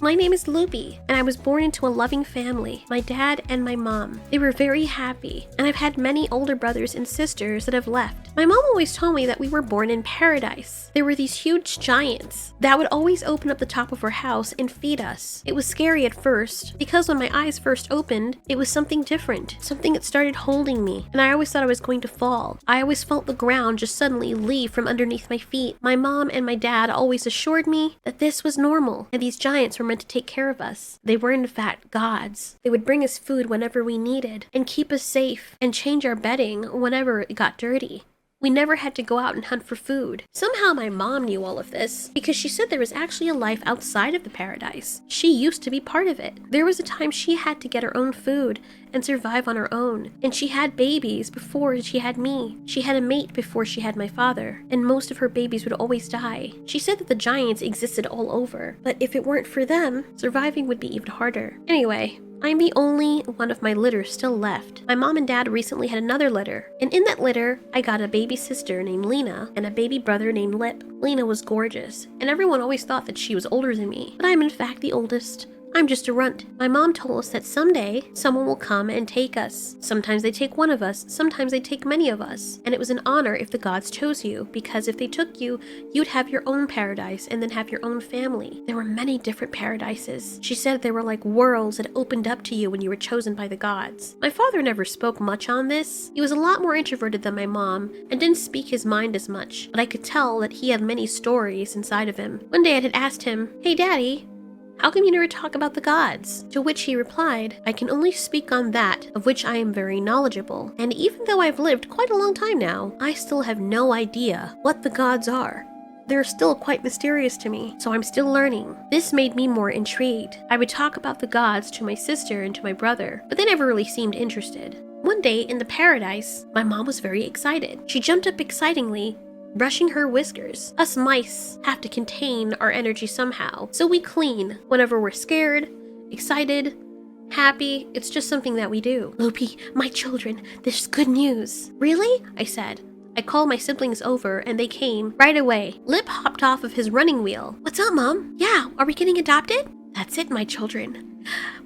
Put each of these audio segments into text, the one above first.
My name is Lupi, and I was born into a loving family, my dad and my mom. They were very happy, and I've had many older brothers and sisters that have left. My mom always told me that we were born in paradise. There were these huge giants that would always open up the top of our house and feed us. It was scary at first, because when my eyes first opened, it was something different, something that started holding me, and I always thought I was going to fall. I always felt the ground just suddenly leave from underneath my feet. My mom and my dad always assured me that this was normal, and these giants were meant to take care of us. They were in fact gods. They would bring us food whenever we needed, and keep us safe, and change our bedding whenever it got dirty. We never had to go out and hunt for food. Somehow my mom knew all of this because she said there was actually a life outside of the paradise. She used to be part of it. There was a time she had to get her own food and survive on her own. And she had babies before she had me. She had a mate before she had my father. And most of her babies would always die. She said that the giants existed all over, but if it weren't for them, surviving would be even harder. Anyway, I'm the only one of my litter still left. My mom and dad recently had another litter, and in that litter, I got a baby sister named Lena and a baby brother named Lip. Lena was gorgeous, and everyone always thought that she was older than me, but I'm in fact the oldest. I'm just a runt. My mom told us that someday someone will come and take us. Sometimes they take one of us, sometimes they take many of us. And it was an honor if the gods chose you, because if they took you, you'd have your own paradise and then have your own family. There were many different paradises. She said they were like worlds that opened up to you when you were chosen by the gods. My father never spoke much on this. He was a lot more introverted than my mom and didn't speak his mind as much, but I could tell that he had many stories inside of him. One day I had asked him, "Hey Daddy, how come you never talk about the gods?" To which he replied, "I can only speak on that of which I am very knowledgeable. And even though I've lived quite a long time now, I still have no idea what the gods are. They're still quite mysterious to me, so I'm still learning." This made me more intrigued. I would talk about the gods to my sister and to my brother, but they never really seemed interested. One day in the paradise, my mom was very excited. She jumped up excitingly, brushing her whiskers. Us mice have to contain our energy somehow, so we clean whenever we're scared, excited, happy. It's just something that we do. "Lupi, my children, there's good news." "Really?" I said. I called my siblings over and they came right away. Lip hopped off of his running wheel. "What's up, Mom?" "Yeah, are we getting adopted?" "That's it, my children.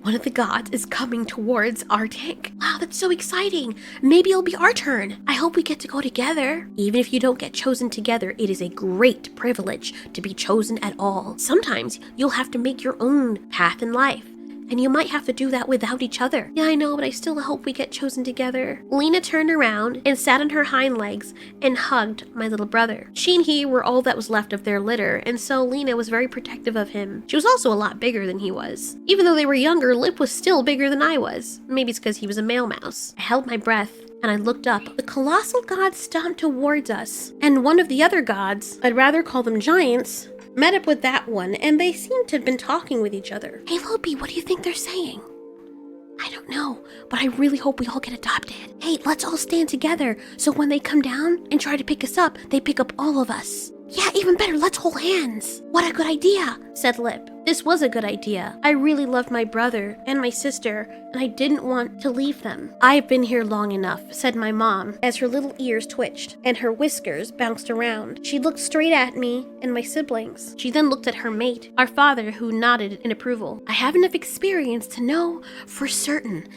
One of the gods is coming towards our tank." "Wow, that's so exciting. Maybe it'll be our turn. I hope we get to go together." "Even if you don't get chosen together, it is a great privilege to be chosen at all. Sometimes you'll have to make your own path in life, and you might have to do that without each other." "Yeah, I know, but I still hope we get chosen together." Lena turned around and sat on her hind legs and hugged my little brother. She and he were all that was left of their litter, and so Lena was very protective of him. She was also a lot bigger than he was. Even though they were younger, Lip was still bigger than I was. Maybe it's because he was a male mouse. I held my breath and I looked up. The colossal god stomped towards us, and one of the other gods, I'd rather call them giants, met up with that one, and they seemed to have been talking with each other. "Hey Lupi, what do you think they're saying?" "I don't know, but I really hope we all get adopted. Hey, let's all stand together, so when they come down and try to pick us up, they pick up all of us." "Yeah, even better, let's hold hands." "What a good idea," said Lip. This was a good idea. I really loved my brother and my sister, and I didn't want to leave them. "I've been here long enough," said my mom, as her little ears twitched and her whiskers bounced around. She looked straight at me and my siblings. She then looked at her mate, our father, who nodded in approval. "I have enough experience to know for certain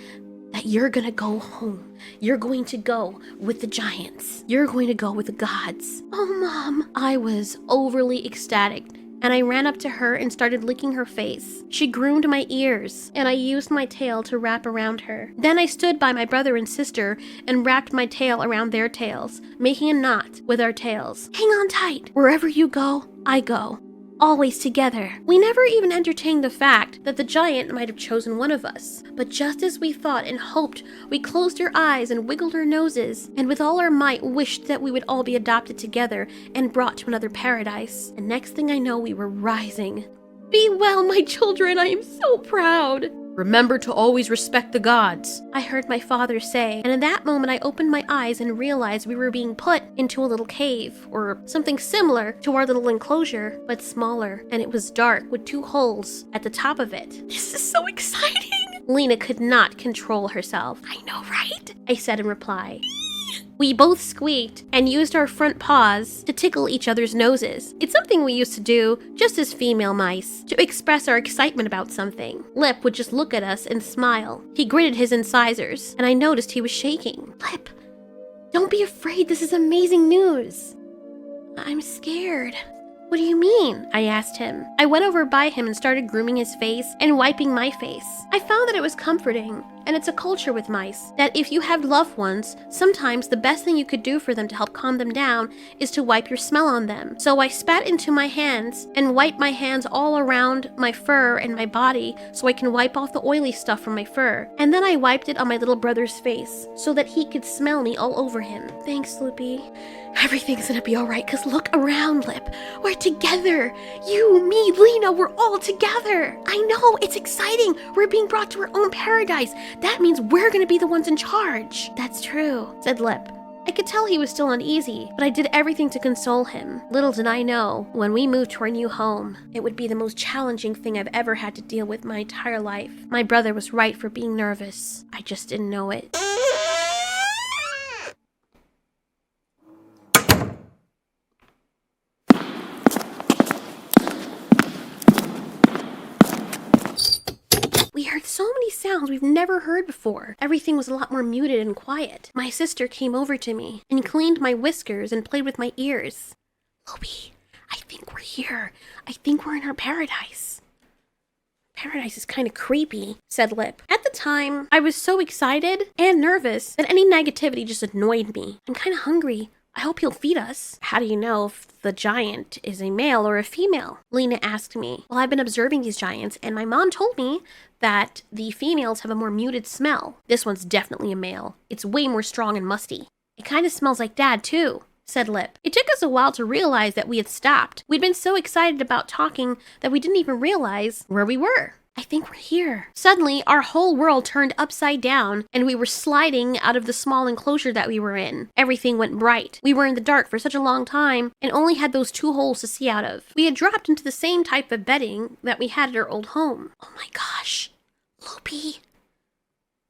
that you're gonna go home. You're going to go with the giants. You're going to go with the gods." "Oh, Mom." I was overly ecstatic, and I ran up to her and started licking her face. She groomed my ears, and I used my tail to wrap around her. Then I stood by my brother and sister and wrapped my tail around their tails, making a knot with our tails. "Hang on tight. Wherever you go, I go. Always together." We never even entertained the fact that the giant might have chosen one of us. But just as we thought and hoped, we closed our eyes and wiggled our noses, and with all our might wished that we would all be adopted together and brought to another paradise. And next thing I know, we were rising. "Be well, my children, I am so proud." "Remember to always respect the gods," I heard my father say, and in that moment I opened my eyes and realized we were being put into a little cave, or something similar to our little enclosure, but smaller, and it was dark with 2 holes at the top of it. "This is so exciting!" Lena could not control herself. "I know, right?" I said in reply. We both squeaked and used our front paws to tickle each other's noses. It's something we used to do just as female mice, to express our excitement about something. Lip would just look at us and smile. He gritted his incisors, and I noticed he was shaking. Lip, don't be afraid, this is amazing news. I'm scared. What do you mean? I asked him. I went over by him and started grooming his face and wiping my face. I found that it was comforting, and it's a culture with mice, that if you have loved ones, sometimes the best thing you could do for them to help calm them down is to wipe your smell on them. So I spat into my hands and wiped my hands all around my fur and my body so I can wipe off the oily stuff from my fur. And then I wiped it on my little brother's face so that he could smell me all over him. Thanks, Lupi. Everything's gonna be alright, cause look around, Lip. We're together. You, me, Lena, we're all together. I know, it's exciting. We're being brought to our own paradise. That means we're gonna be the ones in charge. That's true, said Lip. I could tell he was still uneasy, but I did everything to console him. Little did I know, when we moved to our new home, it would be the most challenging thing I've ever had to deal with my entire life. My brother was right for being nervous. I just didn't know it. We heard so many sounds we've never heard before. Everything was a lot more muted and quiet. My sister came over to me and cleaned my whiskers and played with my ears. Lupi, I think we're here. I think we're in our paradise. Paradise is kind of creepy, said Lip. At the time, I was so excited and nervous that any negativity just annoyed me. I'm kind of hungry. I hope he'll feed us. How do you know if the giant is a male or a female? Lena asked me. Well, I've been observing these giants, and my mom told me that the females have a more muted smell. This one's definitely a male. It's way more strong and musty. It kind of smells like Dad, too, said Lip. It took us a while to realize that we had stopped. We'd been so excited about talking that we didn't even realize where we were. I think we're here. Suddenly, our whole world turned upside down, and we were sliding out of the small enclosure that we were in. Everything went bright. We were in the dark for such a long time, and only had those 2 holes to see out of. We had dropped into the same type of bedding that we had at our old home. Oh my gosh. Lupi.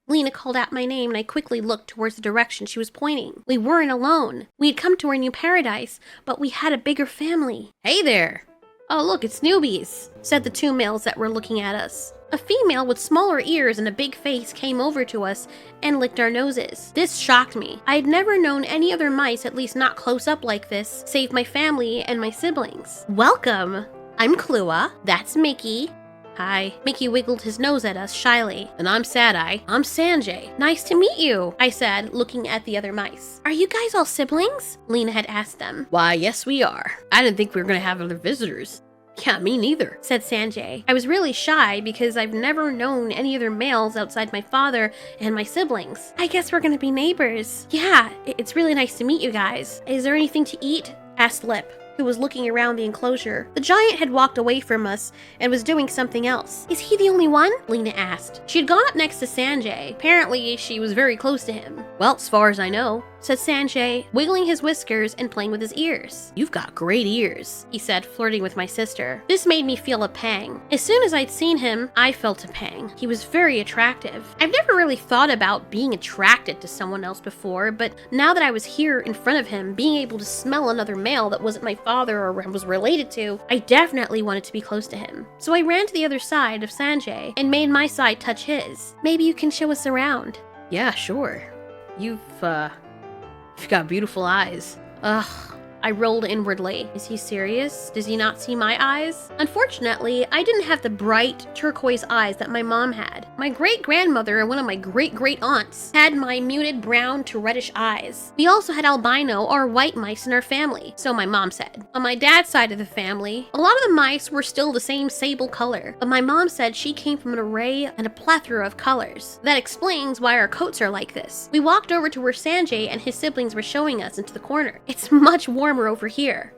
Lena called out my name, and I quickly looked towards the direction she was pointing. We weren't alone. We had come to our new paradise, but we had a bigger family. Hey there. Oh, look, it's newbies, said the 2 males that were looking at us. A female with smaller ears and a big face came over to us and licked our noses. This shocked me. I had never known any other mice, at least not close up like this, save my family and my siblings. Welcome. I'm Klua. That's Mickey. Hi. Mickey wiggled his nose at us shyly. And I'm Sad-Eye. I'm Sanjay. Nice to meet you, I said, looking at the other mice. Are you guys all siblings? Lena had asked them. Why, yes we are. I didn't think we were going to have other visitors. Yeah, me neither, said Sanjay. I was really shy because I've never known any other males outside my father and my siblings. I guess we're going to be neighbors. Yeah, it's really nice to meet you guys. Is there anything to eat? Asked Lip, who was looking around the enclosure. The giant had walked away from us and was doing something else. Is he the only one? Lena asked. She had gone up next to Sanjay. Apparently, she was very close to him. Well, as far as I know, said Sanjay, wiggling his whiskers and playing with his ears. You've got great ears, he said, flirting with my sister. This made me feel a pang. As soon as I'd seen him, I felt a pang. He was very attractive. I've never really thought about being attracted to someone else before, but now that I was here in front of him, being able to smell another male that wasn't my father or was related to, I definitely wanted to be close to him. So I ran to the other side of Sanjay and made my side touch his. Maybe you can show us around. Yeah, sure. You've got beautiful eyes. Ugh. I rolled inwardly. Is he serious? Does he not see my eyes? Unfortunately, I didn't have the bright turquoise eyes that my mom had. My great-grandmother and one of my great-great-aunts had my muted brown to reddish eyes. We also had albino or white mice in our family, so my mom said. On my dad's side of the family, a lot of the mice were still the same sable color, but my mom said she came from an array and a plethora of colors. That explains why our coats are like this. We walked over to where Sanjay and his siblings were showing us into the corner. It's much warmer over here.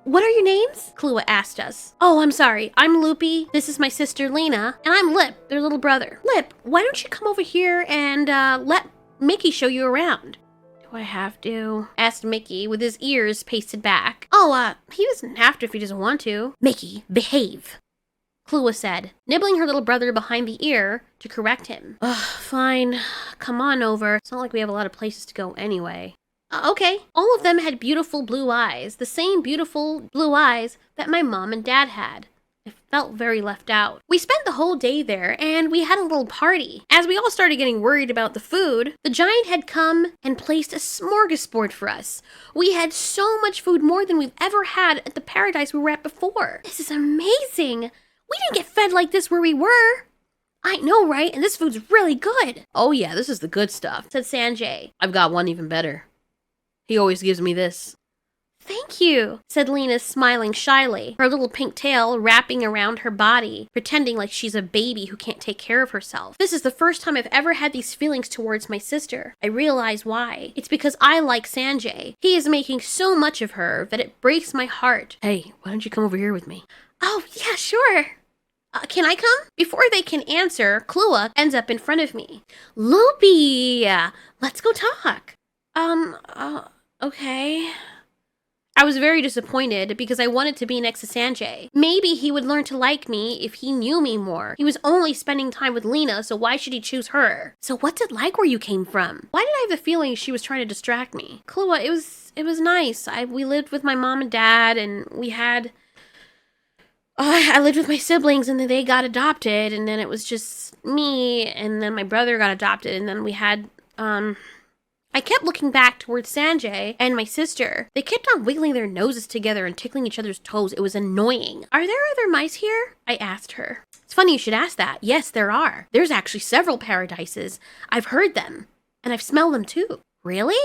What are your names? Klua asked us. Oh, I'm sorry. I'm Lupi. This is my sister Lena. And I'm Lip, their little brother. Lip, why don't you come over here and let Mickey show you around? Do I have to? Asked Mickey with his ears pasted back. Oh, he doesn't have to if he doesn't want to. Mickey, behave. Klua said, nibbling her little brother behind the ear to correct him. Ugh, fine. Come on over. It's not like we have a lot of places to go anyway. Okay. All of them had beautiful blue eyes, the same beautiful blue eyes that my mom and dad had. I felt very left out. We spent the whole day there, and we had a little party. As we all started getting worried about the food, the giant had come and placed a smorgasbord for us. We had so much food, more than we've ever had at the paradise we were at before. This is amazing. We didn't get fed like this where we were. I know, right? And this food's really good. Oh yeah, this is the good stuff, said Sanjay. I've got one even better. He always gives me this. Thank you, said Lena, smiling shyly, her little pink tail wrapping around her body, pretending like she's a baby who can't take care of herself. This is the first time I've ever had these feelings towards my sister. I realize why. It's because I like Sanjay. He is making so much of her that it breaks my heart. Hey, why don't you come over here with me? Oh, yeah, sure. Can I come? Before they can answer, Klua ends up in front of me. Lupi! Let's go talk. Okay. I was very disappointed because I wanted to be next to Sanjay. Maybe he would learn to like me if he knew me more. He was only spending time with Lena, so why should he choose her? So what's it like where you came from? Why did I have the feeling she was trying to distract me? Klua, it was nice. We lived with my mom and dad, and we had... I lived with my siblings, and then they got adopted, and then it was just me, and then my brother got adopted, and then we had, I kept looking back towards Sanjay and my sister. They kept on wiggling their noses together and tickling each other's toes. It was annoying. Are there other mice here? I asked her. It's funny you should ask that. Yes, there are. There's actually several paradises. I've heard them, and I've smelled them too. Really?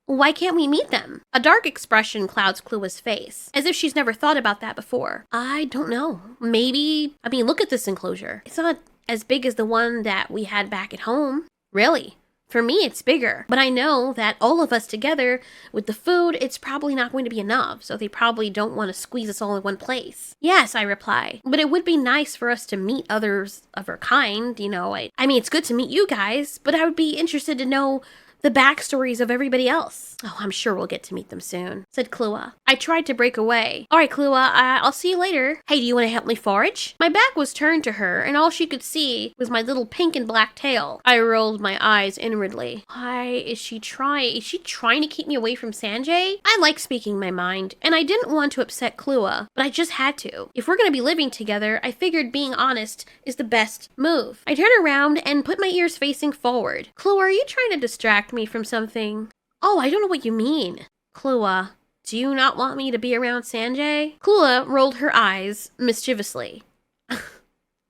Why can't we meet them? A dark expression clouds Klua's face, as if she's never thought about that before. I don't know. Maybe, look at this enclosure. It's not as big as the one that we had back at home. Really? For me, it's bigger, but I know that all of us together with the food, it's probably not going to be enough, so they probably don't want to squeeze us all in one place. Yes, I reply, but it would be nice for us to meet others of our kind, it's good to meet you guys, but I would be interested to know the backstories of everybody else. Oh, I'm sure we'll get to meet them soon, said Klua. I tried to break away. All right, Klua, I'll see you later. Hey, do you want to help me forage? My back was turned to her, and all she could see was my little pink and black tail. I rolled my eyes inwardly. Why is she trying? Is she trying to keep me away from Sanjay? I like speaking my mind, and I didn't want to upset Klua, but I just had to. If we're going to be living together, I figured being honest is the best move. I turned around and put my ears facing forward. Klua, are you trying to distract me from something? Oh, I don't know what you mean. Klua, do you not want me to be around Sanjay? Klua rolled her eyes mischievously.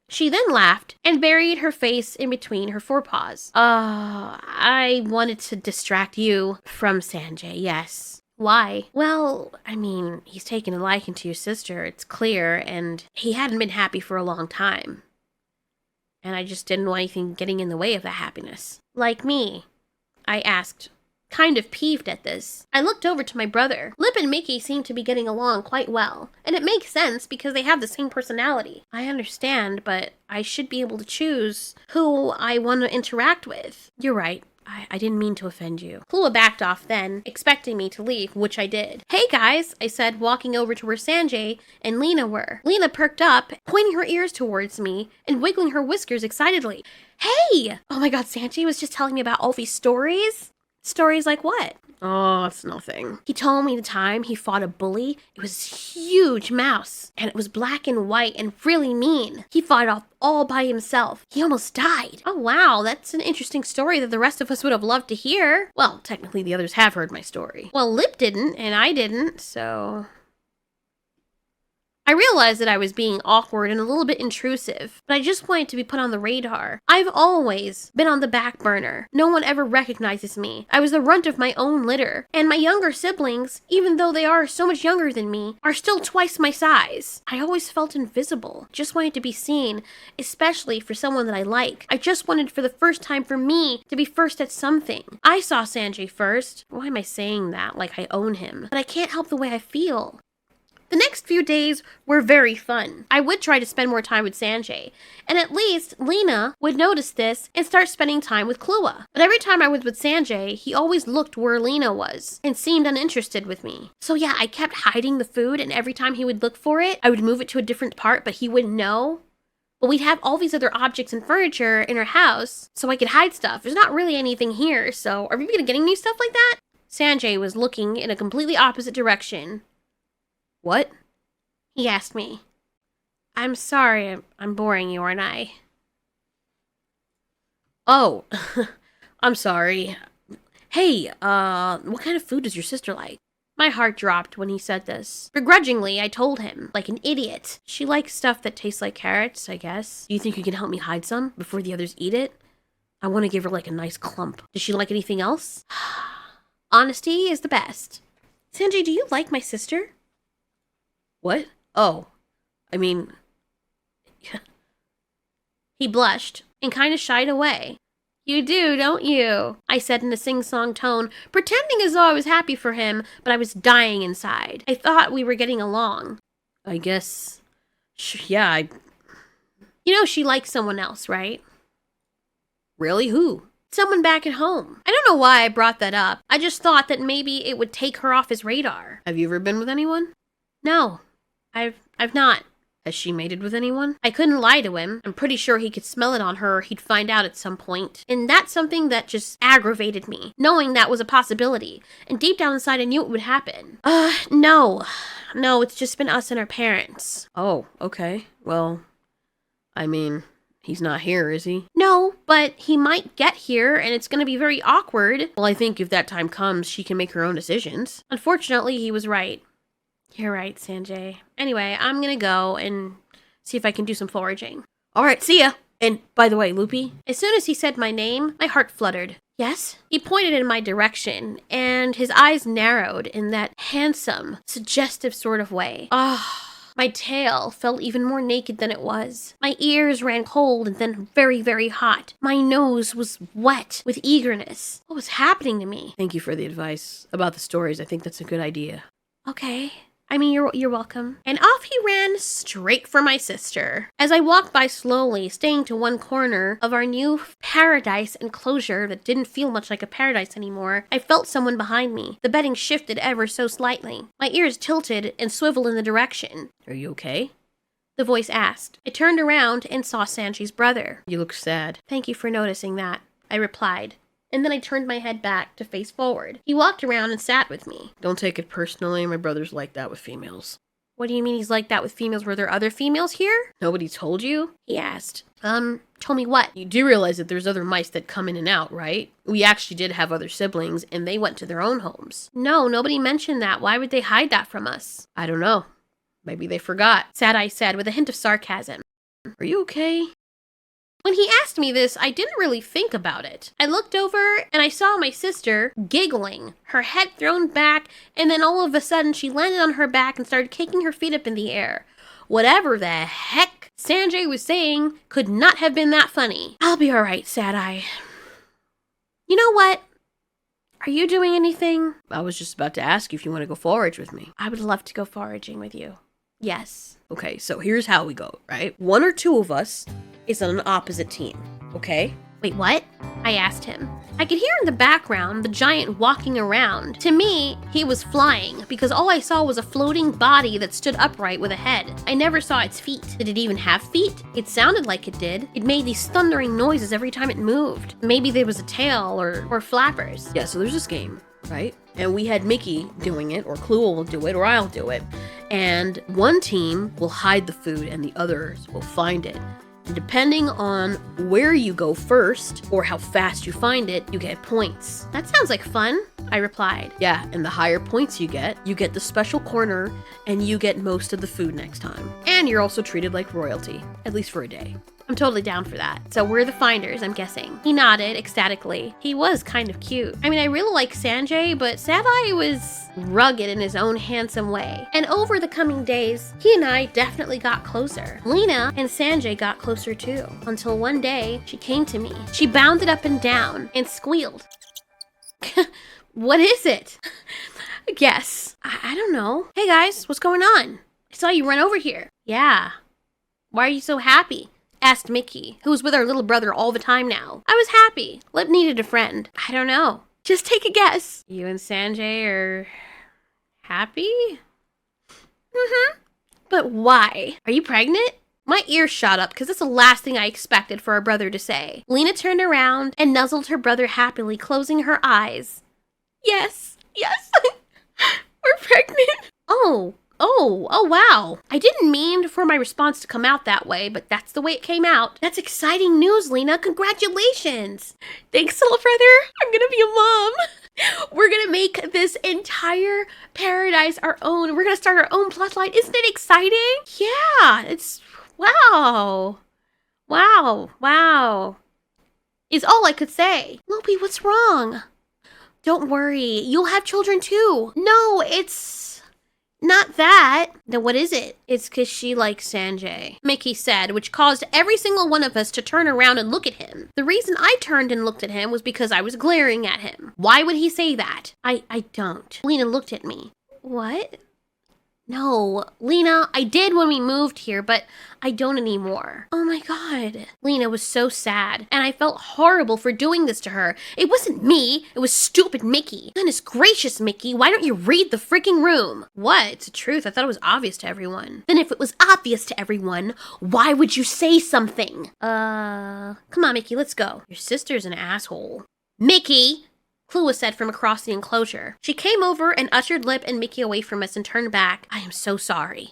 She then laughed and buried her face in between her forepaws. I wanted to distract you from Sanjay, yes. Why? Well, he's taken a liking to your sister, it's clear, and he hadn't been happy for a long time. And I just didn't want anything getting in the way of that happiness. Like me? I asked, kind of peeved at this. I looked over to my brother. Lip and Mickey seemed to be getting along quite well, and it makes sense because they have the same personality. I understand, but I should be able to choose who I want to interact with. You're right. I didn't mean to offend you. Klua backed off then, expecting me to leave, which I did. Hey guys, I said, walking over to where Sanjay and Lena were. Lena perked up, pointing her ears towards me and wiggling her whiskers excitedly. Hey! Oh my god, Sanjay was just telling me about all these stories? Stories like what? Oh, it's nothing. He told me the time he fought a bully. It was a huge mouse, and it was black and white and really mean. He fought off all by himself. He almost died. Oh wow, that's an interesting story that the rest of us would have loved to hear. Well, technically the others have heard my story. Well, Lip didn't, and I didn't, so... I realized that I was being awkward and a little bit intrusive, but I just wanted to be put on the radar. I've always been on the back burner. No one ever recognizes me. I was the runt of my own litter. And my younger siblings, even though they are so much younger than me, are still twice my size. I always felt invisible. Just wanted to be seen, especially for someone that I like. I just wanted for the first time for me to be first at something. I saw Sanjay first. Why am I saying that like I own him? But I can't help the way I feel. The next few days were very fun. I would try to spend more time with Sanjay, and at least Lena would notice this and start spending time with Klua. But every time I was with Sanjay, he always looked where Lena was and seemed uninterested with me. So yeah, I kept hiding the food, and every time he would look for it, I would move it to a different part, but he wouldn't know. But we'd have all these other objects and furniture in our house, so I could hide stuff. There's not really anything here, so are we gonna get any stuff like that? Sanjay was looking in a completely opposite direction. What? He asked me. I'm sorry, I'm boring you, aren't I? Oh, I'm sorry. Hey, what kind of food does your sister like? My heart dropped when he said this. Begrudgingly, I told him, like an idiot. She likes stuff that tastes like carrots, I guess. Do you think you can help me hide some before the others eat it? I want to give her like a nice clump. Does she like anything else? Honesty is the best. Sanjay, do you like my sister? What? Oh, I mean... He blushed and kind of shied away. You do, don't you? I said in a sing-song tone, pretending as though I was happy for him, but I was dying inside. I thought we were getting along. I guess... yeah, You know she likes someone else, right? Really? Who? Someone back at home. I don't know why I brought that up. I just thought that maybe it would take her off his radar. Have you ever been with anyone? No. I've not. Has she mated with anyone? I couldn't lie to him. I'm pretty sure he could smell it on her or he'd find out at some point. And that's something that just aggravated me, knowing that was a possibility. And deep down inside I knew it would happen. No. No, it's just been us and our parents. Oh, okay. Well, I mean, he's not here, is he? No, but he might get here and it's gonna be very awkward. Well, I think if that time comes, she can make her own decisions. Unfortunately, he was right. You're right, Sanjay. Anyway, I'm gonna go and see if I can do some foraging. Alright, see ya! And, by the way, Lupi, as soon as he said my name, my heart fluttered. Yes? He pointed in my direction, and his eyes narrowed in that handsome, suggestive sort of way. My tail felt even more naked than it was. My ears ran cold and then very, very hot. My nose was wet with eagerness. What was happening to me? Thank you for the advice about the stories. I think that's a good idea. Okay. I mean, you're welcome. And off he ran straight for my sister. As I walked by slowly, staying to one corner of our new paradise enclosure that didn't feel much like a paradise anymore, I felt someone behind me. The bedding shifted ever so slightly. My ears tilted and swiveled in the direction. Are you okay? The voice asked. I turned around and saw Sanjay's brother. You look sad. Thank you for noticing that, I replied. And then I turned my head back to face forward. He walked around and sat with me. Don't take it personally, my brother's like that with females. What do you mean he's like that with females? Were there other females here? Nobody told you? He asked. Told me what? You do realize that there's other mice that come in and out, right? We actually did have other siblings, and they went to their own homes. No, nobody mentioned that. Why would they hide that from us? I don't know. Maybe they forgot. Sad Eye said with a hint of sarcasm. Are you okay? When he asked me this, I didn't really think about it. I looked over and I saw my sister giggling, her head thrown back, and then all of a sudden she landed on her back and started kicking her feet up in the air. Whatever the heck Sanjay was saying could not have been that funny. I'll be alright, Sad Eye. You know what? Are you doing anything? I was just about to ask you if you want to go forage with me. I would love to go foraging with you. Yes. Okay, so here's how we go, right? One or two of us is on an opposite team, okay? Wait, what? I asked him. I could hear in the background the giant walking around. To me, he was flying because all I saw was a floating body that stood upright with a head. I never saw its feet. Did it even have feet? It sounded like it did. It made these thundering noises every time it moved. Maybe there was a tail or flappers. Yeah, so there's this game, right? And we had Mickey doing it, or Clue will do it, or I'll do it. And one team will hide the food and the others will find it. And depending on where you go first, or how fast you find it, you get points. That sounds like fun, I replied. Yeah, and the higher points you get the special corner, and you get most of the food next time. And you're also treated like royalty, at least for a day. I'm totally down for that. So we're the finders, I'm guessing. He nodded ecstatically. He was kind of cute. I mean, I really like Sanjay, but Sad Eye was rugged in his own handsome way. And over the coming days, he and I definitely got closer. Lena and Sanjay got closer too, until one day she came to me. She bounded up and down and squealed. What is it? Guess. I don't know. Hey guys, what's going on? I saw you run over here. Yeah. Why are you so happy? Asked Mickey, who was with our little brother all the time now. I was happy. Lip needed a friend. I don't know. Just take a guess. You and Sanjay are happy? Mm-hmm. But why? Are you pregnant? My ears shot up because that's the last thing I expected for our brother to say. Lena turned around and nuzzled her brother happily, closing her eyes. Yes. We're pregnant. Oh, wow. I didn't mean for my response to come out that way, but that's the way it came out. That's exciting news, Lena. Congratulations. Thanks, little brother. I'm gonna be a mom. We're gonna make this entire paradise our own. We're gonna start our own plotline. Isn't it exciting? Yeah, it's... Wow. Is all I could say. Lupi, what's wrong? Don't worry. You'll have children too. No, it's not that. Then what is it? It's because she likes Sanjay, Mickey said, which caused every single one of us to turn around and look at him. The reason I turned and looked at him was because I was glaring at him. Why would he say that? I don't. Lena looked at me. What? No, Lena, I did when we moved here, but I don't anymore. Oh my God. Lena was so sad, and I felt horrible for doing this to her. It wasn't me, it was stupid Mickey. Goodness gracious, Mickey, why don't you read the freaking room? What? It's the truth. I thought it was obvious to everyone. Then if it was obvious to everyone, why would you say something? Come on, Mickey, let's go. Your sister's an asshole. Mickey! Klua said from across the enclosure. She came over and ushered Lip and Mickey away from us and turned back. I am so sorry.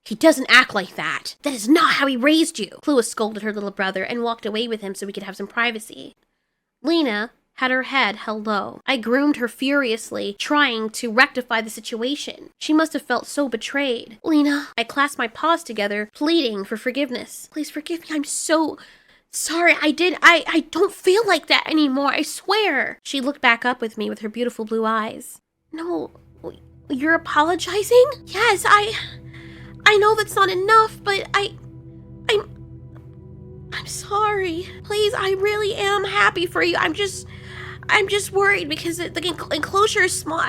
He doesn't act like that. That is not how he raised you. Klua scolded her little brother and walked away with him so we could have some privacy. Lena had her head held low. I groomed her furiously, trying to rectify the situation. She must have felt so betrayed. Lena, I clasped my paws together, pleading for forgiveness. Please forgive me. I'm so... sorry, I don't feel like that anymore, I swear. She looked back up with me with her beautiful blue eyes. No, you're apologizing? Yes, I know that's not enough, but I'm sorry. Please, I really am happy for you. I'm just worried because the enclosure is small.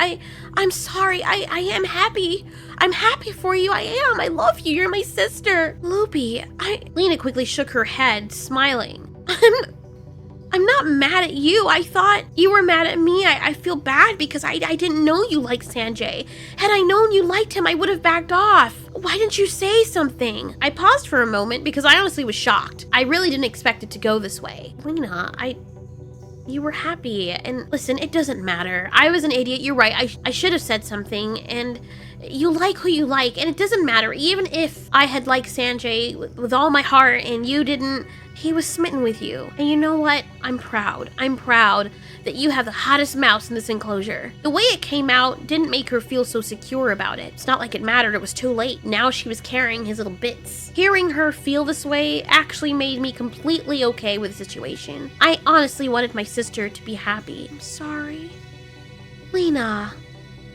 I'm sorry. I am happy. I'm happy for you. I am. I love you. You're my sister. Lupi, Lena quickly shook her head, smiling. I'm not mad at you. I thought you were mad at me. I feel bad because I didn't know you liked Sanjay. Had I known you liked him, I would have backed off. Why didn't you say something? I paused for a moment because I honestly was shocked. I really didn't expect it to go this way. Lena, you were happy, and listen, it doesn't matter. I was an idiot, you're right. I should have said something, and you like who you like, and it doesn't matter. Even if I had liked Sanjay with all my heart and you didn't, he was smitten with you. And you know what? I'm proud. I'm proud that you have the hottest mouse in this enclosure. The way it came out didn't make her feel so secure about it. It's not like it mattered, it was too late. Now she was carrying his little bits. Hearing her feel this way actually made me completely okay with the situation. I honestly wanted my sister to be happy. I'm sorry. Lena.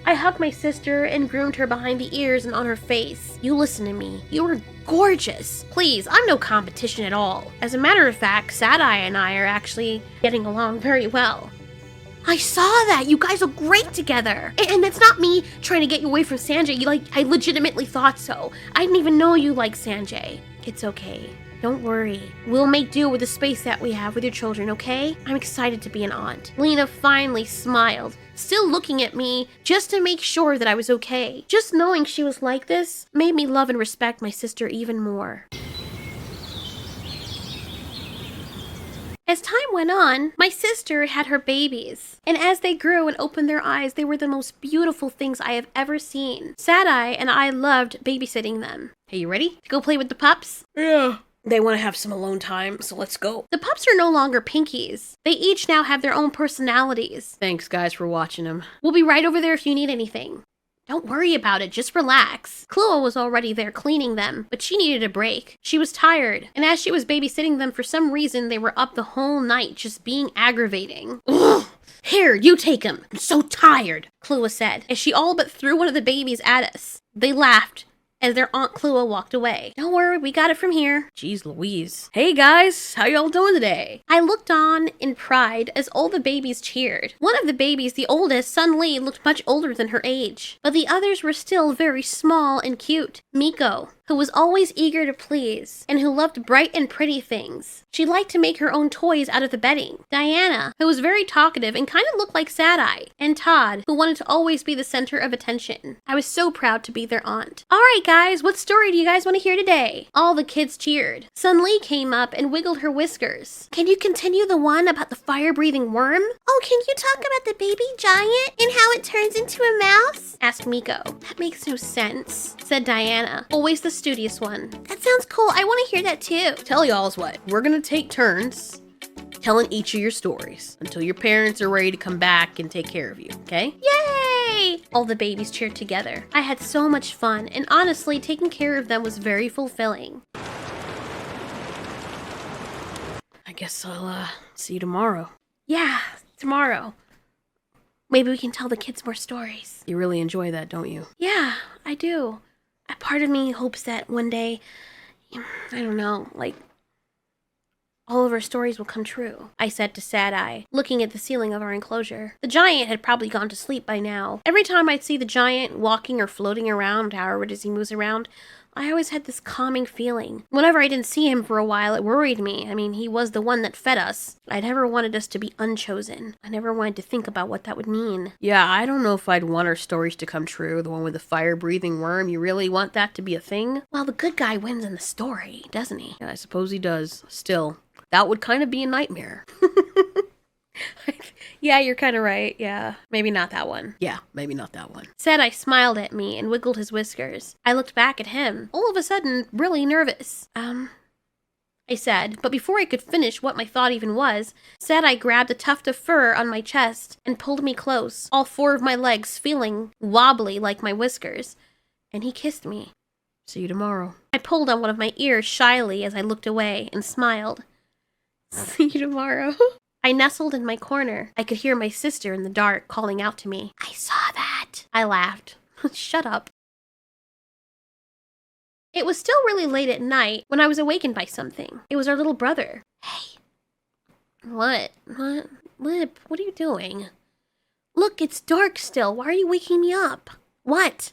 I hugged my sister and groomed her behind the ears and on her face. You listen to me. You are gorgeous. Please, I'm no competition at all. As a matter of fact, Sad-Eye and I are actually getting along very well. I saw that. You guys look great together. And that's not me trying to get you away from Sanjay. I legitimately thought so. I didn't even know you liked Sanjay. It's okay. Don't worry. We'll make do with the space that we have with your children, okay? I'm excited to be an aunt. Lena finally smiled, still looking at me just to make sure that I was okay. Just knowing she was like this made me love and respect my sister even more. As time went on, my sister had her babies, and as they grew and opened their eyes, they were the most beautiful things I have ever seen. Sad-Eye and I loved babysitting them. Hey, you ready to go play with the pups? Yeah. They want to have some alone time, so let's go. The pups are no longer pinkies. They each now have their own personalities. Thanks, guys, for watching them. We'll be right over there if you need anything. Don't worry about it, just relax. Klua was already there cleaning them, but she needed a break. She was tired, and as she was babysitting them, for some reason, they were up the whole night just being aggravating. Ugh. Here, you take him. I'm so tired, Klua said, as she all but threw one of the babies at us. They laughed, as their Aunt Clua walked away. Don't worry, we got it from here. Jeez Louise. Hey guys, how y'all doing today? I looked on in pride as all the babies cheered. One of the babies, the oldest, Sun Lee, looked much older than her age, but the others were still very small and cute. Miko, who was always eager to please, and who loved bright and pretty things. She liked to make her own toys out of the bedding. Diana, who was very talkative and kind of looked like Sad-Eye. And Todd, who wanted to always be the center of attention. I was so proud to be their aunt. Alright guys, what story do you guys want to hear today? All the kids cheered. Sun Lee came up and wiggled her whiskers. Can you continue the one about the fire-breathing worm? Oh, can you talk about the baby giant and how it turns into a mouse? Asked Miko. That makes no sense, said Diana, always the studious one. That sounds cool. I want to hear that too. Tell y'all's what, we're gonna take turns telling each of your stories until your parents are ready to come back and take care of you, okay? Yay! All the babies cheered together. I had so much fun, and honestly, taking care of them was very fulfilling. I guess I'll, see you tomorrow. Yeah, tomorrow. Maybe we can tell the kids more stories. You really enjoy that, don't you? Yeah, I do. A part of me hopes that one day, I don't know, like, all of our stories will come true, I said to Sad-Eye, looking at the ceiling of our enclosure. The giant had probably gone to sleep by now. Every time I'd see the giant walking or floating around, however it is he moves around, I always had this calming feeling. Whenever I didn't see him for a while, it worried me. I mean, he was the one that fed us. I never wanted us to be unchosen. I never wanted to think about what that would mean. Yeah, I don't know if I'd want our stories to come true. The one with the fire-breathing worm, you really want that to be a thing? Well, the good guy wins in the story, doesn't he? Yeah, I suppose he does. Still, that would kind of be a nightmare. Yeah, you're kind of right. Yeah, maybe not that one. Yeah, maybe not that one. Sad-Eye smiled at me and wiggled his whiskers. I looked back at him, all of a sudden really nervous. I said, but before I could finish what my thought even was, Sad-Eye grabbed a tuft of fur on my chest and pulled me close, all four of my legs feeling wobbly like my whiskers, and he kissed me. See you tomorrow. I pulled on one of my ears shyly as I looked away and smiled. See you tomorrow. I nestled in my corner. I could hear my sister in the dark calling out to me. I saw that. I laughed. Shut up. It was still really late at night when I was awakened by something. It was our little brother. Hey. What? Lip, what are you doing? Look, it's dark still. Why are you waking me up? What?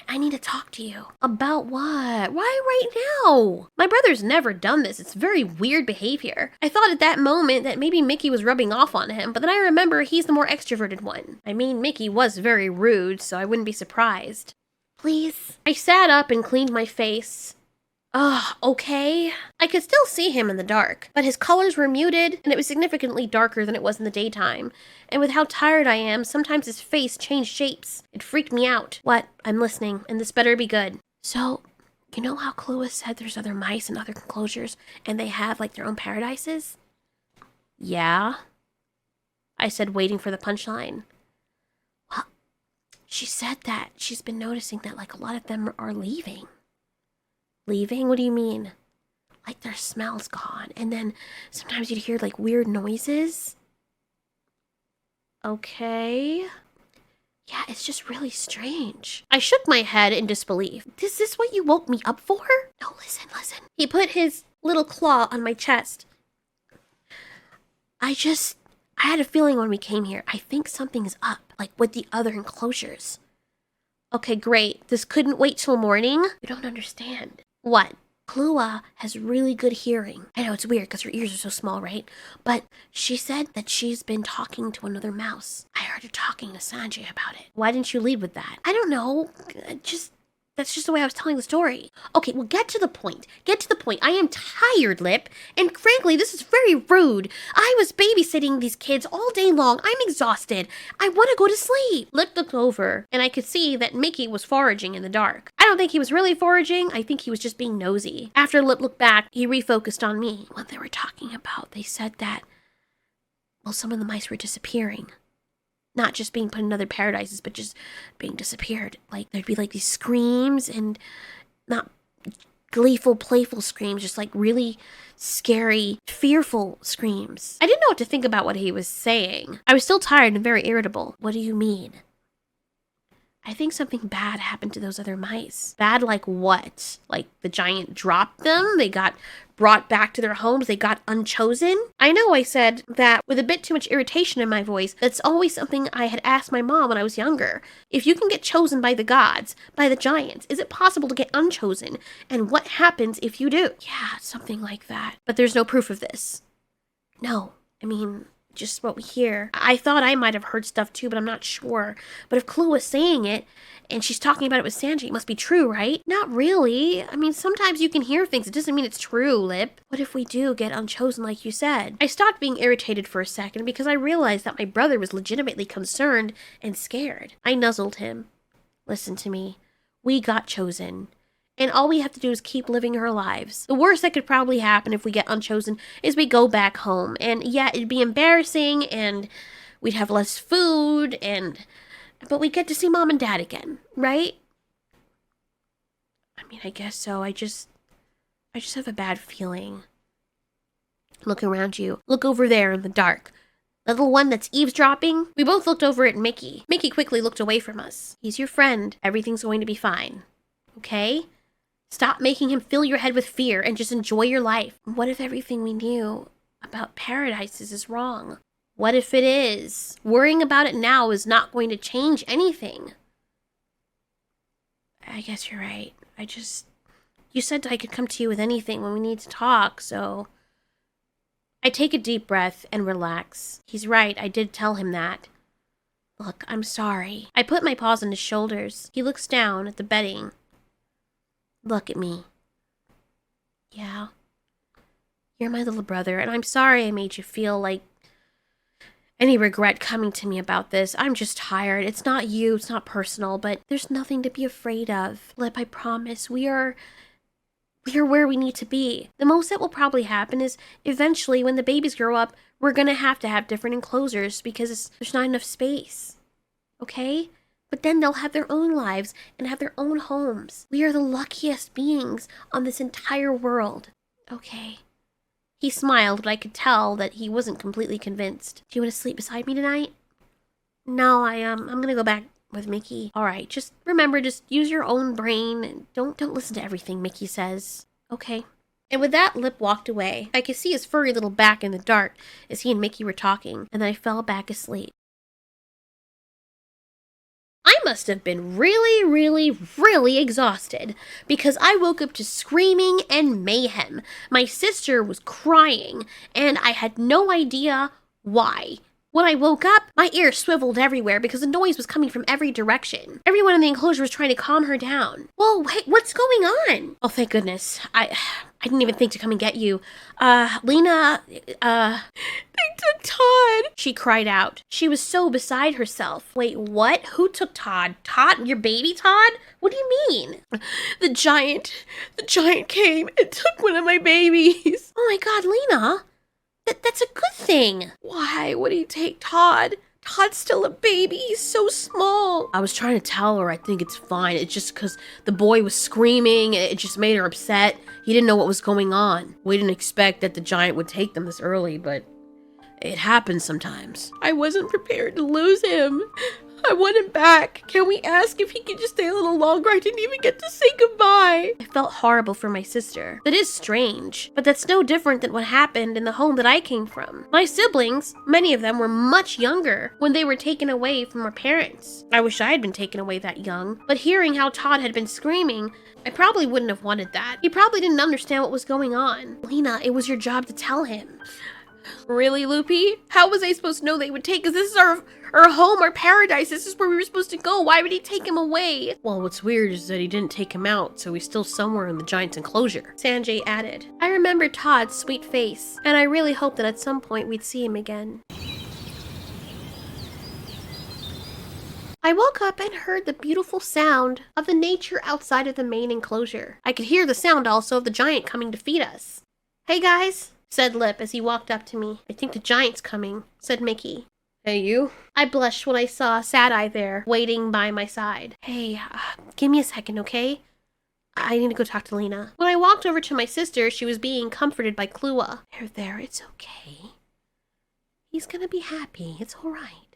I need to talk to you. About what? Why right now? My brother's never done this. It's very weird behavior. I thought at that moment that maybe Mickey was rubbing off on him, but then I remember he's the more extroverted one. I mean, Mickey was very rude, so I wouldn't be surprised. Please? I sat up and cleaned my face. Okay. I could still see him in the dark, but his colors were muted, and it was significantly darker than it was in the daytime. And with how tired I am, sometimes his face changed shapes. It freaked me out. What? I'm listening, and this better be good. So, you know how Clua said there's other mice in other enclosures, and they have, like, their own paradises? Yeah? I said, waiting for the punchline. Well, she said that she's been noticing that, like, a lot of them are leaving. Leaving? What do you mean? Like their smell's gone, and then sometimes you'd hear like weird noises. Okay. Yeah, it's just really strange. I shook my head in disbelief. Is this what you woke me up for? No, listen. He put his little claw on my chest. I had a feeling when we came here. I think something's up, like with the other enclosures. Okay, great. This couldn't wait till morning? You don't understand. What? Clua has really good hearing. I know it's weird because her ears are so small, right? But she said that she's been talking to another mouse. I heard her talking to Sanjay about it. Why didn't you lead with that? I don't know. That's just the way I was telling the story. Okay, well, get to the point. I am tired, Lip. And frankly, this is very rude. I was babysitting these kids all day long. I'm exhausted. I want to go to sleep. Lip looked over, and I could see that Mickey was foraging in the dark. I don't think he was really foraging. I think he was just being nosy. After Lip looked back, he refocused on me. What they were talking about, they said that, well, some of the mice were disappearing. Not just being put in other paradises, but just being disappeared. Like, there'd be, like, these screams, and not gleeful, playful screams, just, like, really scary, fearful screams. I didn't know what to think about what he was saying. I was still tired and very irritable. What do you mean? I think something bad happened to those other mice. Bad like what? Like the giant dropped them? They got brought back to their homes? They got unchosen? I know I said that with a bit too much irritation in my voice. That's always something I had asked my mom when I was younger. If you can get chosen by the gods, by the giants, is it possible to get unchosen? And what happens if you do? Yeah, something like that. But there's no proof of this. No, I mean, just what we hear. I thought I might have heard stuff too, but I'm not sure. But if Clue was saying it, and she's talking about it with Sanjay, it must be true, right? Not really. I mean, sometimes you can hear things. It doesn't mean it's true, Lip. What if we do get unchosen like you said? I stopped being irritated for a second because I realized that my brother was legitimately concerned and scared. I nuzzled him. Listen to me. We got chosen. And all we have to do is keep living our lives. The worst that could probably happen if we get unchosen is we go back home. And yeah, it'd be embarrassing and we'd have less food but we get to see mom and dad again, right? I mean, I guess so. I just have a bad feeling. Look around you. Look over there in the dark. The little one that's eavesdropping? We both looked over at Mickey. Mickey quickly looked away from us. He's your friend. Everything's going to be fine. Okay? Stop making him fill your head with fear and just enjoy your life. What if everything we knew about paradises is wrong? What if it is? Worrying about it now is not going to change anything. I guess you're right. You said I could come to you with anything when we need to talk, so... I take a deep breath and relax. He's right, I did tell him that. Look, I'm sorry. I put my paws on his shoulders. He looks down at the bedding. Look at me. Yeah. You're my little brother, and I'm sorry I made you feel like any regret coming to me about this. I'm just tired. It's not you, it's not personal, but there's nothing to be afraid of. Lip, I promise. We are where we need to be. The most that will probably happen is eventually when the babies grow up, we're gonna have to have different enclosures because there's not enough space. Okay? But then they'll have their own lives and have their own homes. We are the luckiest beings on this entire world. Okay. He smiled, but I could tell that he wasn't completely convinced. Do you want to sleep beside me tonight? No, I'm gonna go back with Mickey. All right, just remember, just use your own brain and don't listen to everything Mickey says. Okay. And with that, Lip walked away. I could see his furry little back in the dark as he and Mickey were talking, and then I fell back asleep. I must have been really, really, really exhausted because I woke up to screaming and mayhem. My sister was crying, and I had no idea why. When I woke up, my ears swiveled everywhere because the noise was coming from every direction. Everyone in the enclosure was trying to calm her down. Whoa, wait, what's going on? Oh, thank goodness. I didn't even think to come and get you. Lena, they took Todd, she cried out. She was so beside herself. Wait, what? Who took Todd? Todd? Your baby Todd? What do you mean? The giant came and took one of my babies. Oh my God, Lena. That's a good thing. Why would he take Todd? Todd's still a baby. He's so small. I was trying to tell her I think it's fine. It's just because the boy was screaming and it just made her upset. He didn't know what was going on. We didn't expect that the giant would take them this early, but it happens sometimes. I wasn't prepared to lose him. I want him back. Can we ask if he can just stay a little longer? I didn't even get to say goodbye. I felt horrible for my sister. That is strange, but that's no different than what happened in the home that I came from. My siblings, many of them were much younger when they were taken away from our parents. I wish I had been taken away that young, but hearing how Todd had been screaming, I probably wouldn't have wanted that. He probably didn't understand what was going on. Lena, it was your job to tell him. Really, Lupi? How was I supposed to know they would take us? This is our home, our paradise. This is where we were supposed to go. Why would he take him away? Well, what's weird is that he didn't take him out, so he's still somewhere in the giant's enclosure. Sanjay added. I remember Todd's sweet face, and I really hope that at some point we'd see him again. I woke up and heard the beautiful sound of the nature outside of the main enclosure. I could hear the sound also of the giant coming to feed us. Hey guys, said Lip as he walked up to me. I think the giant's coming, said Mickey. Hey, you? I blushed when I saw Sad-Eye there, waiting by my side. Hey, give me a second, okay? I need to go talk to Lena. When I walked over to my sister, she was being comforted by Klua. There, it's okay. He's gonna be happy. It's all right.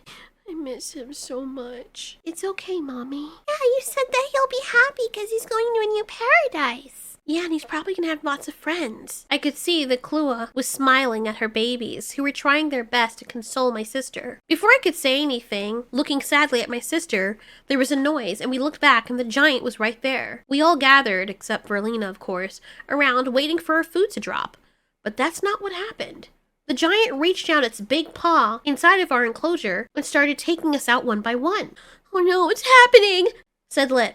I miss him so much. It's okay, Mommy. Yeah, you said that he'll be happy because he's going to a new paradise. Yeah, and he's probably going to have lots of friends. I could see that Klua was smiling at her babies, who were trying their best to console my sister. Before I could say anything, looking sadly at my sister, there was a noise, and we looked back, and the giant was right there. We all gathered, except for Alina, of course, around waiting for our food to drop. But that's not what happened. The giant reached out its big paw inside of our enclosure and started taking us out one by one. Oh no, it's happening, said Lip.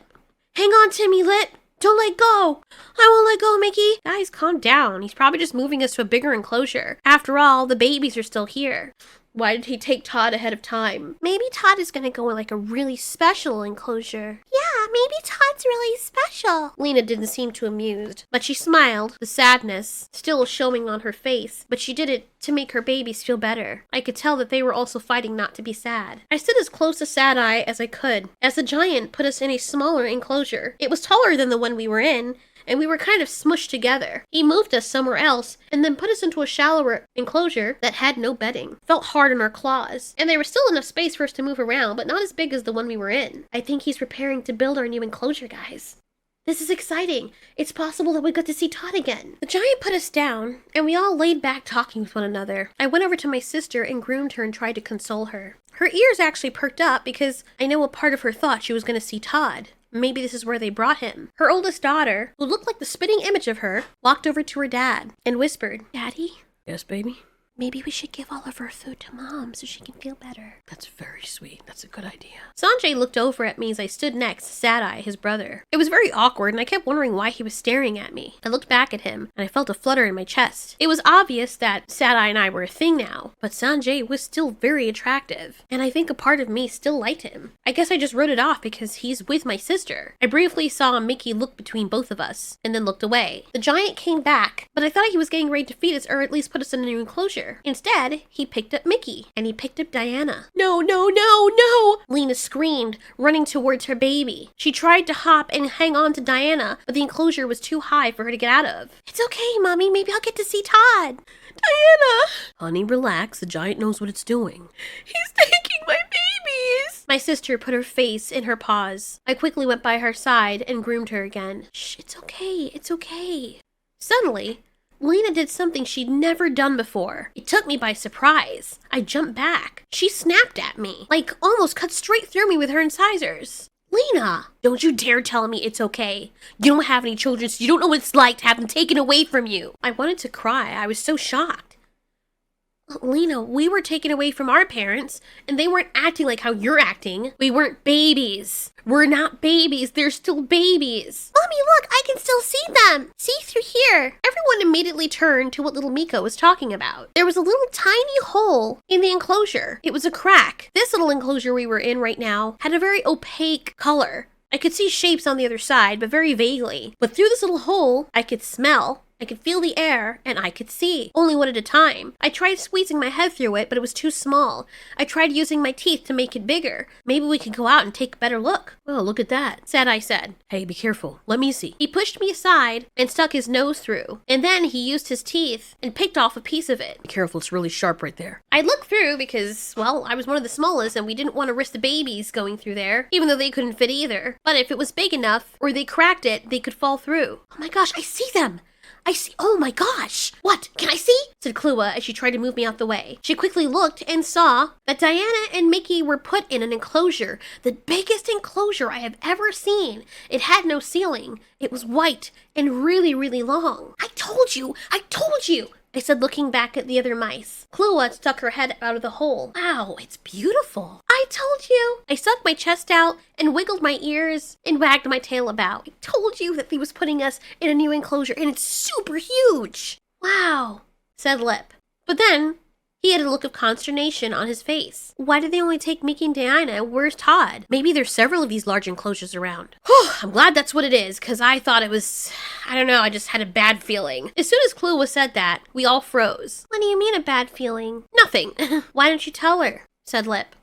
Hang on, Timmy, Lip. Don't let go. I won't let go, Mickey. Guys, calm down. He's probably just moving us to a bigger enclosure. After all, the babies are still here. Why did he take Todd ahead of time? Maybe Todd is going to go in like a really special enclosure. Yeah, maybe Todd's really special. Lena didn't seem too amused, but she smiled, the sadness still showing on her face, but she did it to make her babies feel better. I could tell that they were also fighting not to be sad. I stood as close to Sad Eye as I could, as the giant put us in a smaller enclosure. It was taller than the one we were in, and we were kind of smushed together. He moved us somewhere else, and then put us into a shallower enclosure that had no bedding. Felt hard on our claws, and there was still enough space for us to move around, but not as big as the one we were in. I think he's preparing to build our new enclosure, guys. This is exciting. It's possible that we got to see Todd again. The giant put us down, and we all laid back talking with one another. I went over to my sister and groomed her and tried to console her. Her ears actually perked up because I know a part of her thought she was going to see Todd. Maybe this is where they brought him. Her oldest daughter, who looked like the spitting image of her, walked over to her dad and whispered, Daddy? Yes, baby? Maybe we should give all of our food to Mom so she can feel better. That's very sweet. That's a good idea. Sanjay looked over at me as I stood next to Sad Eye, his brother. It was very awkward, and I kept wondering why he was staring at me. I looked back at him, and I felt a flutter in my chest. It was obvious that Sad Eye and I were a thing now, but Sanjay was still very attractive, and I think a part of me still liked him. I guess I just wrote it off because he's with my sister. I briefly saw Mickey look between both of us, and then looked away. The giant came back, but I thought he was getting ready to feed us or at least put us in a new enclosure. Instead, he picked up Mickey, and he picked up Diana. No, no, no, no! Lena screamed, running towards her baby. She tried to hop and hang on to Diana, but the enclosure was too high for her to get out of. It's okay, Mommy. Maybe I'll get to see Todd. Diana! Honey, relax. The giant knows what it's doing. He's taking my babies! My sister put her face in her paws. I quickly went by her side and groomed her again. Shh, it's okay. It's okay. Suddenly, Lena did something she'd never done before. It took me by surprise. I jumped back. She snapped at me, like almost cut straight through me with her incisors. Lena, don't you dare tell me it's okay. You don't have any children, so you don't know what it's like to have them taken away from you. I wanted to cry. I was so shocked. Lena, we were taken away from our parents, and they weren't acting like how you're acting. We weren't babies. We're not babies. They're still babies. Mommy, look, I can still see them. See through here. Everyone immediately turned to what little Miko was talking about. There was a little tiny hole in the enclosure. It was a crack. This little enclosure we were in right now had a very opaque color. I could see shapes on the other side, but very vaguely. But through this little hole, I could smell, I could feel the air, and I could see. Only one at a time. I tried squeezing my head through it, but it was too small. I tried using my teeth to make it bigger. Maybe we could go out and take a better look. Well, look at that. Sad Eye said. Hey, be careful. Let me see. He pushed me aside and stuck his nose through. And then he used his teeth and picked off a piece of it. Be careful, it's really sharp right there. I looked through because, well, I was one of the smallest and we didn't want to risk the babies going through there, even though they couldn't fit either. But if it was big enough or they cracked it, they could fall through. Oh my gosh, I see them! I see. Oh my gosh. What? Can I see? Said Klua as she tried to move me out the way. She quickly looked and saw that Diana and Mickey were put in an enclosure. The biggest enclosure I have ever seen. It had no ceiling. It was white and really, really long. I told you. I said, looking back at the other mice. Klua stuck her head out of the hole. Wow, it's beautiful. I told you. I stuck my chest out and wiggled my ears and wagged my tail about. I told you that he was putting us in a new enclosure, and it's super huge. Wow, said Lip. But then he had a look of consternation on his face. Why did they only take Mickey and Diana? Where's Todd? Maybe there's several of these large enclosures around. Whew, I'm glad that's what it is, because I thought it was, I don't know, I just had a bad feeling. As soon as Klua said that, we all froze. What do you mean a bad feeling? Nothing. Why don't you tell her? Said Lip.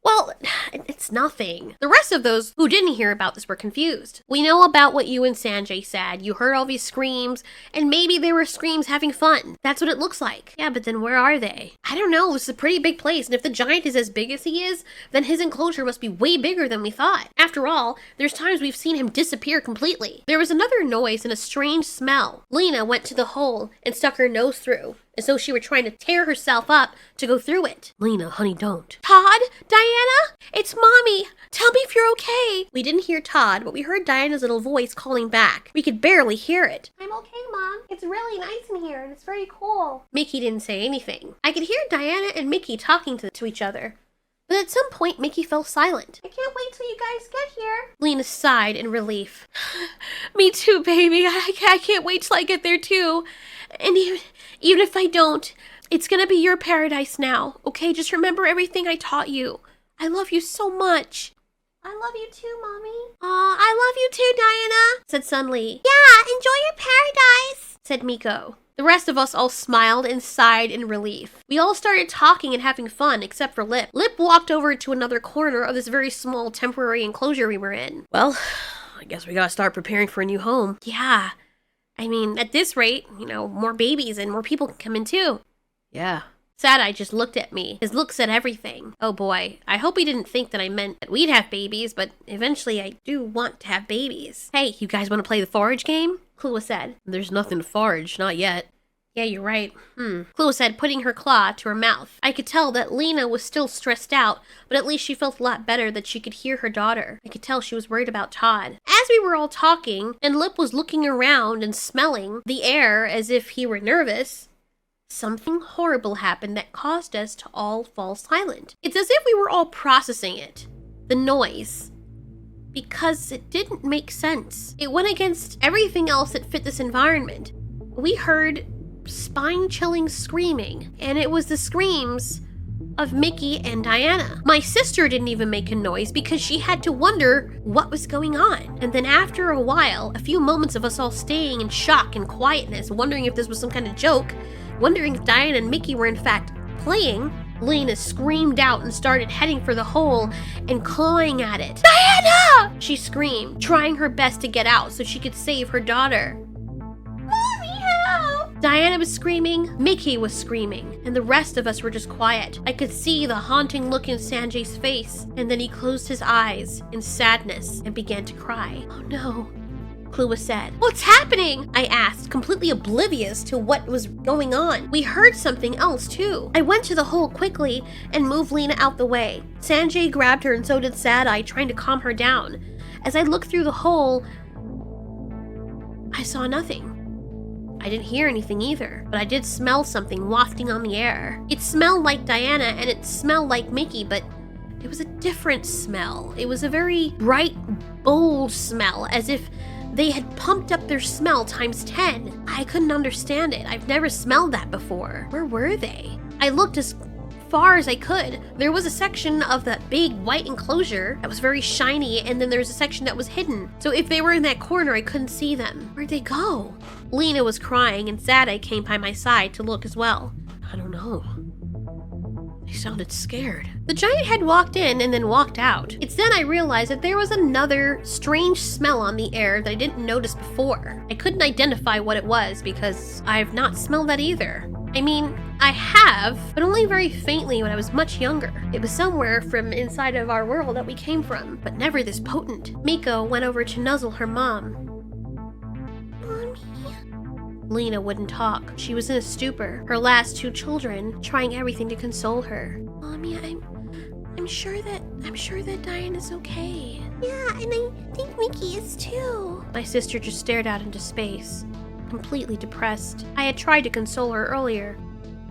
Well, it's nothing. The rest of those who didn't hear about this were confused. We know about what you and Sanjay said. You heard all these screams, and maybe they were screams having fun. That's what it looks like. Yeah, but then where are they? I don't know. This is a pretty big place, and if the giant is as big as he is, then his enclosure must be way bigger than we thought. After all, there's times we've seen him disappear completely. There was another noise and a strange smell. Lena went to the hole and stuck her nose through, as though she were trying to tear herself up to go through it. Lena, honey, don't. Todd? Diana? It's Mommy. Tell me if you're okay. We didn't hear Todd, but we heard Diana's little voice calling back. We could barely hear it. I'm okay, Mom. It's really nice in here, and it's very cool. Mickey didn't say anything. I could hear Diana and Mickey talking to each other. But at some point, Mickey fell silent. I can't wait till you guys get here. Lena sighed in relief. Me too, baby. I can't wait till I get there, too. And even if I don't, it's gonna be your paradise now, okay? Just remember everything I taught you. I love you so much. I love you too, Mommy. Aw, I love you too, Diana, said Sun Lee. Yeah, enjoy your paradise, said Miko. The rest of us all smiled and sighed in relief. We all started talking and having fun, except for Lip. Lip walked over to another corner of this very small temporary enclosure we were in. Well, I guess we gotta start preparing for a new home. Yeah. I mean, at this rate, more babies and more people can come in too. Yeah. Sad-Eye just looked at me. His look said everything. Oh boy, I hope he didn't think that I meant that we'd have babies, but eventually I do want to have babies. Hey, you guys want to play the forage game? Klua said. There's nothing to forage, not yet. Yeah, you're right. Klua said, putting her claw to her mouth. I could tell that Lena was still stressed out, but at least she felt a lot better that she could hear her daughter. I could tell she was worried about Todd. As we were all talking, and Lip was looking around and smelling the air as if he were nervous, something horrible happened that caused us to all fall silent. It's as if we were all processing it. The noise. Because it didn't make sense. It went against everything else that fit this environment. We heard spine-chilling screaming, and it was the screams of Mickey and Diana. My sister didn't even make a noise because she had to wonder what was going on. And then after a while, a few moments of us all staying in shock and quietness, wondering if this was some kind of joke, wondering if Diana and Mickey were in fact playing, Lena screamed out and started heading for the hole and clawing at it. Diana! She screamed, trying her best to get out so she could save her daughter. Mommy, help! Diana was screaming, Mickey was screaming, and the rest of us were just quiet. I could see the haunting look in Sanjay's face, and then he closed his eyes in sadness and began to cry. Oh no. Klua said. What's happening? I asked, completely oblivious to what was going on. We heard something else too. I went to the hole quickly and moved Lena out the way. Sanjay grabbed her and so did Sad-Eye, trying to calm her down. As I looked through the hole, I saw nothing. I didn't hear anything either, but I did smell something wafting on the air. It smelled like Diana and it smelled like Mickey, but it was a different smell. It was a very bright, bold smell, as if they had pumped up their smell times 10. I couldn't understand it. I've never smelled that before. Where were they? I looked as far as I could. There was a section of that big white enclosure that was very shiny, and then there was a section that was hidden. So if they were in that corner, I couldn't see them. Where'd they go? Lena was crying, and Sad-Eye came by my side to look as well. I don't know. They sounded scared. The giant had walked in and then walked out. It's then I realized that there was another strange smell on the air that I didn't notice before. I couldn't identify what it was because I've not smelled that either. I mean, I have, but only very faintly when I was much younger. It was somewhere from inside of our world that we came from, but never this potent. Miko went over to nuzzle her mom. Lena wouldn't talk. She was in a stupor, her last two children trying everything to console her. Mommy, I'm sure that Diana's okay. Yeah, and I think Mickey is too. My sister just stared out into space, completely depressed. I had tried to console her earlier,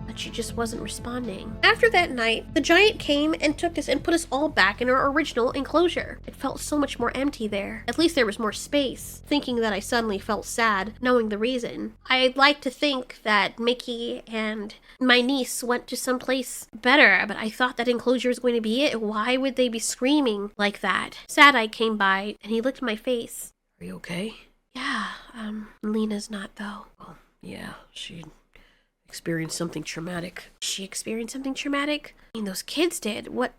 but she just wasn't responding. After that night, the giant came and took us and put us all back in our original enclosure. It felt so much more empty there. At least there was more space. Thinking that, I suddenly felt sad, knowing the reason. I'd like to think that Mickey and my niece went to someplace better, but I thought that enclosure was going to be it. Why would they be screaming like that? Sad-Eye came by, and he licked my face. Are you okay? Yeah, Lena's not though. Well, yeah, she experienced something traumatic. She experienced something traumatic? I mean, those kids did. What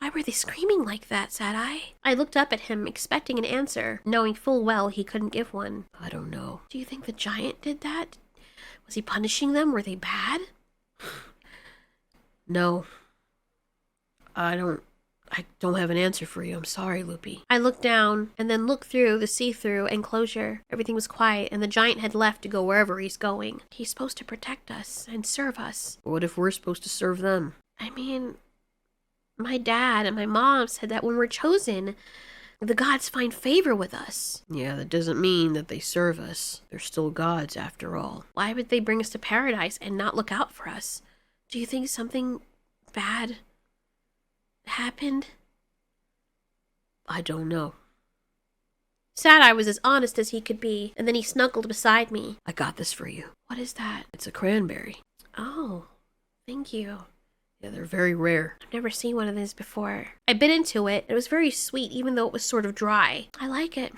Why were they screaming like that, Sad Eye? I looked up at him, expecting an answer, knowing full well he couldn't give one. I don't know. Do you think the giant did that? Was he punishing them? Were they bad? No. I don't have an answer for you. I'm sorry, Lupi. I looked down and then looked through the see-through enclosure. Everything was quiet and the giant had left to go wherever he's going. He's supposed to protect us and serve us. What if we're supposed to serve them? I mean, my dad and my mom said that when we're chosen, the gods find favor with us. Yeah, that doesn't mean that they serve us. They're still gods after all. Why would they bring us to paradise and not look out for us? Do you think something bad happened? I don't know. Sad Eye was as honest as he could be, and then he snuggled beside me. I got this for you. What is that? It's a cranberry. Oh, thank you. Yeah, they're very rare. I've never seen one of these before. I bit into it. It was very sweet, even though it was sort of dry. I like it.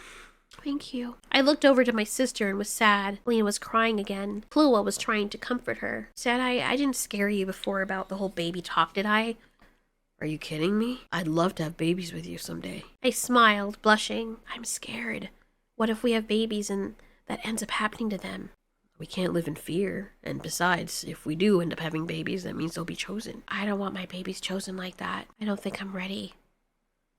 Thank you. I looked over to my sister and was sad. Lena was crying again. Klua was trying to comfort her. Sad Eye, I didn't scare you before about the whole baby talk, did I? Are you kidding me? I'd love to have babies with you someday. I smiled, blushing. I'm scared. What if we have babies and that ends up happening to them? We can't live in fear. And besides, if we do end up having babies, that means they'll be chosen. I don't want my babies chosen like that. I don't think I'm ready.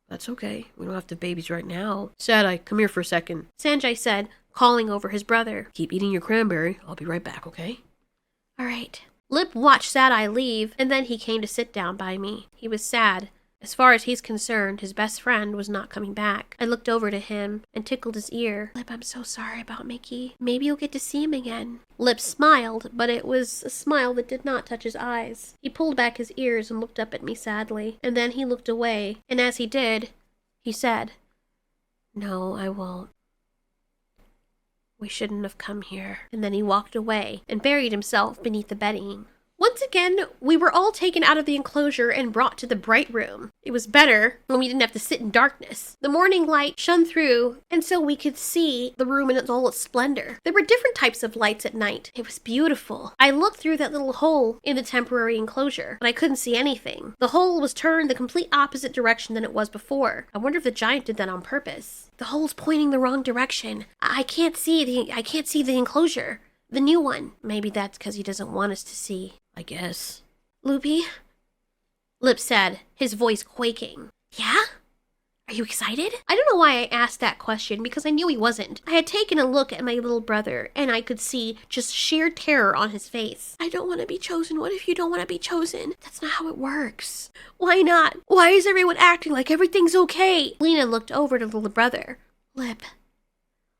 That's okay. We don't have to have babies right now. Sad Eye, come here for a second. Sanjay said, calling over his brother. Keep eating your cranberry. I'll be right back, okay? All right. Lip watched Sad Eye leave, and then he came to sit down by me. He was sad. As far as he's concerned, his best friend was not coming back. I looked over to him and tickled his ear. Lip, I'm so sorry about Mickey. Maybe you'll get to see him again. Lip smiled, but it was a smile that did not touch his eyes. He pulled back his ears and looked up at me sadly, and then he looked away, and as he did, he said, No, I won't. We shouldn't have come here. And then he walked away and buried himself beneath the bedding. Once again, we were all taken out of the enclosure and brought to the bright room. It was better when we didn't have to sit in darkness. The morning light shone through, and so we could see the room in all its splendor. There were different types of lights at night. It was beautiful. I looked through that little hole in the temporary enclosure, but I couldn't see anything. The hole was turned the complete opposite direction than it was before. I wonder if the giant did that on purpose. The hole's pointing the wrong direction. I can't see the enclosure. The new one. Maybe that's because he doesn't want us to see. I guess. Lupi? Lip said, his voice quaking. Yeah? Are you excited? I don't know why I asked that question, because I knew he wasn't. I had taken a look at my little brother, and I could see just sheer terror on his face. I don't want to be chosen. What if you don't want to be chosen? That's not how it works. Why not? Why is everyone acting like everything's okay? Lena looked over to little brother.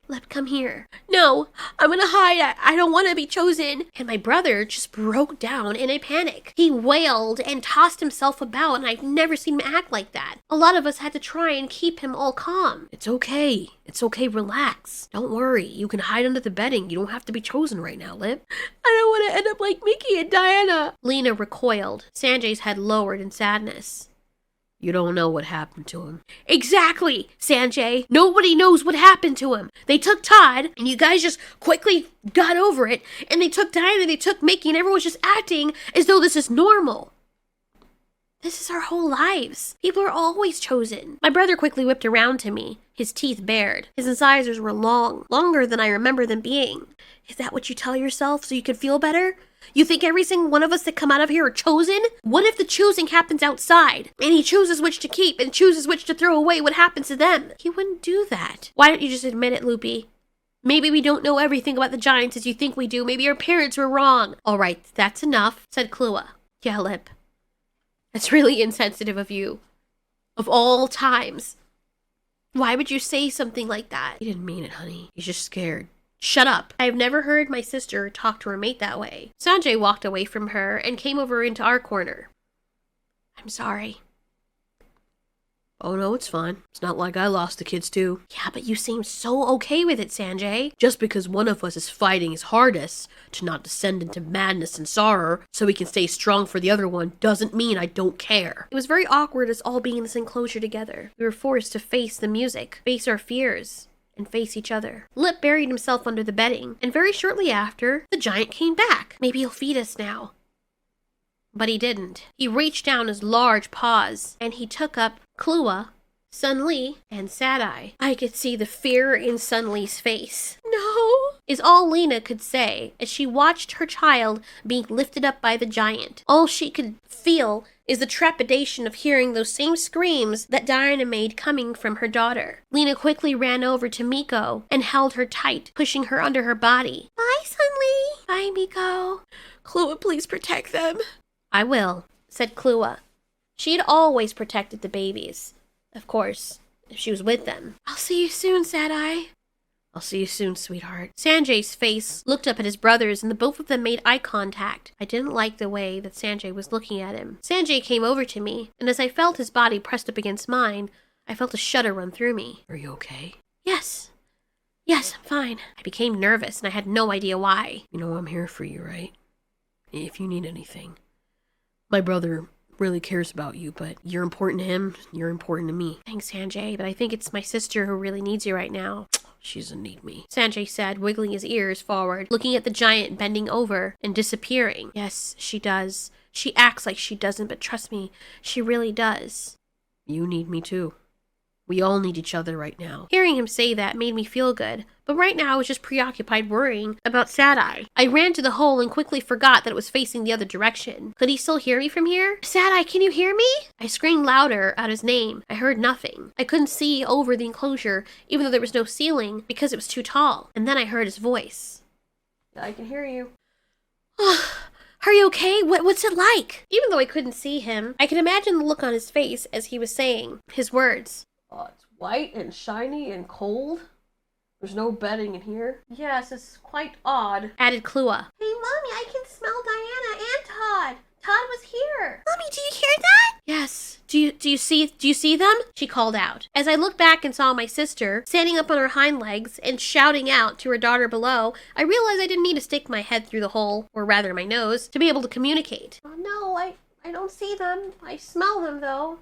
Lip, come here. No, I'm gonna hide. I don't want to be chosen. And my brother just broke down in a panic. He wailed and tossed himself about, and I've never seen him act like that. A lot of us had to try and keep him all calm. It's okay. It's okay. Relax. Don't worry. You can hide under the bedding. You don't have to be chosen right now, Lip. I don't want to end up like Mickey and Diana. Lena recoiled. Sanjay's head lowered in sadness. You don't know what happened to him. Exactly, Sanjay. Nobody knows what happened to him. They took Todd, and you guys just quickly got over it, and they took Diana, they took Mickey, and everyone's just acting as though this is normal. This is our whole lives. People are always chosen. My brother quickly whipped around to me, his teeth bared. His incisors were long, longer than I remember them being. Is that what you tell yourself so you can feel better? You think every single one of us that come out of here are chosen? What if the choosing happens outside, and he chooses which to keep and chooses which to throw away? What happens to them? He wouldn't do that. Why don't you just admit it, Lupi? Maybe we don't know everything about the giants as you think we do. Maybe our parents were wrong. All right, that's enough, said Klua. Yeah, Lip. That's really insensitive of you. Of all times. Why would you say something like that? He didn't mean it, honey. He's just scared. Shut up. I have never heard my sister talk to her mate that way. Sanjay walked away from her and came over into our corner. I'm sorry. Oh, no, it's fine. It's not like I lost the kids, too. Yeah, but you seem so okay with it, Sanjay. Just because one of us is fighting his hardest to not descend into madness and sorrow so we can stay strong for the other one doesn't mean I don't care. It was very awkward us all being in this enclosure together. We were forced to face the music, face our fears, and face each other. Lip buried himself under the bedding, and very shortly after, the giant came back. Maybe he'll feed us now. But he didn't. He reached down his large paws, and he took up Klua, Sunli, and Sad-Eye. I could see the fear in Sunli's face. No, is all Lena could say as she watched her child being lifted up by the giant. All she could feel is the trepidation of hearing those same screams that Diana made coming from her daughter. Lena quickly ran over to Miko and held her tight, pushing her under her body. Bye, Sunli. Bye, Miko. Klua, please protect them. I will, said Klua. She had always protected the babies. Of course, if she was with them. I'll see you soon, Sad-Eye. I'll see you soon, sweetheart. Sanjay's face looked up at his brothers, and the both of them made eye contact. I didn't like the way that Sanjay was looking at him. Sanjay came over to me, and as I felt his body pressed up against mine, I felt a shudder run through me. Are you okay? Yes. Yes, I'm fine. I became nervous, and I had no idea why. You know I'm here for you, right? If you need anything. My brother really cares about you, but you're important to him, you're important to me. Thanks, Sanjay, but I think it's my sister who really needs you right now. She doesn't need me, Sanjay said, wiggling his ears forward, looking at the giant bending over and disappearing. Yes, she does. She acts like she doesn't, but trust me, she really does. You need me too. We all need each other right now. Hearing him say that made me feel good, but right now I was just preoccupied worrying about Sad-Eye. I ran to the hole and quickly forgot that it was facing the other direction. Could he still hear me from here? Sad-Eye, can you hear me? I screamed louder out his name. I heard nothing. I couldn't see over the enclosure, even though there was no ceiling, because it was too tall. And then I heard his voice. I can hear you. Are you okay? What's it like? Even though I couldn't see him, I could imagine the look on his face as he was saying his words. It's white and shiny and cold. There's no bedding in here. Yes, it's quite odd, added Klua. Hey, Mommy, I can smell Diana and Todd. Todd was here. Mommy, do you hear that? Yes. Do you see them? She called out. As I looked back and saw my sister standing up on her hind legs and shouting out to her daughter below, I realized I didn't need to stick my head through the hole, or rather my nose, to be able to communicate. Oh, no, I don't see them. I smell them, though.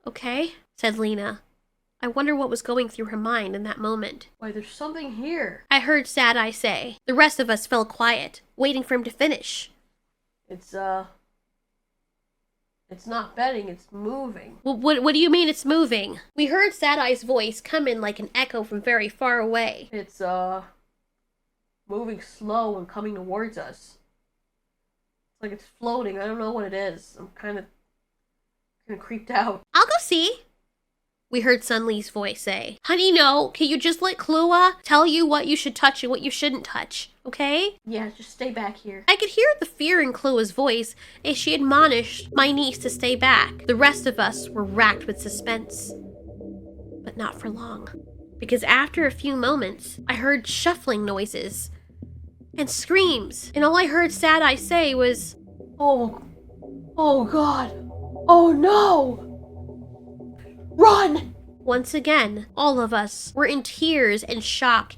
Okay, said Lena. I wonder what was going through her mind in that moment. Why, there's something here. I heard Sad-Eye say. The rest of us fell quiet, waiting for him to finish. It's not bedding, it's moving. What do you mean it's moving? We heard Sad-Eye's voice come in like an echo from very far away. It's, moving slow and coming towards us. It's like it's floating. I don't know what it is. I'm kind of creeped out. I'll go see. We heard Sunli's voice say. Honey, no. Can you just let Klua tell you what you should touch and what you shouldn't touch, okay? Yeah, just stay back here. I could hear the fear in Klua's voice as she admonished my niece to stay back. The rest of us were racked with suspense. But not for long. Because after a few moments, I heard shuffling noises and screams. And all I heard Sad-Eye say was, Oh God. Oh no! Run! Once again, all of us were in tears and shock,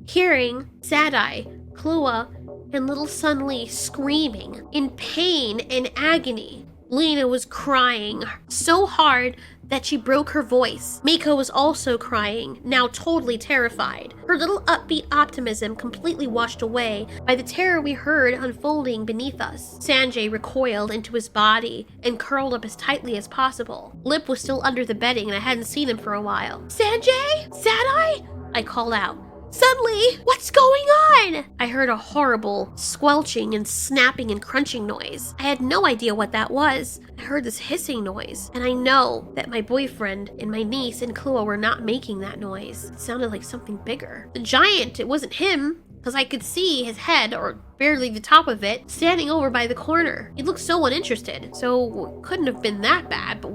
hearing Sad-Eye, Klua, and little Sunli screaming in pain and agony. Lena was crying so hard that she broke her voice. Miko was also crying, now totally terrified. Her little upbeat optimism completely washed away by the terror we heard unfolding beneath us. Sanjay recoiled into his body and curled up as tightly as possible. Lip was still under the bedding and I hadn't seen him for a while. Sanjay? Sad-Eye? I called out. Sunli, what's going on? I heard a horrible squelching and snapping and crunching noise. I had no idea what that was. I heard this hissing noise, and I know that my boyfriend and my niece and Klua were not making that noise. It sounded like something bigger. The giant, it wasn't him, because I could see his head, or barely the top of it, standing over by the corner. He looked so uninterested, so it couldn't have been that bad, but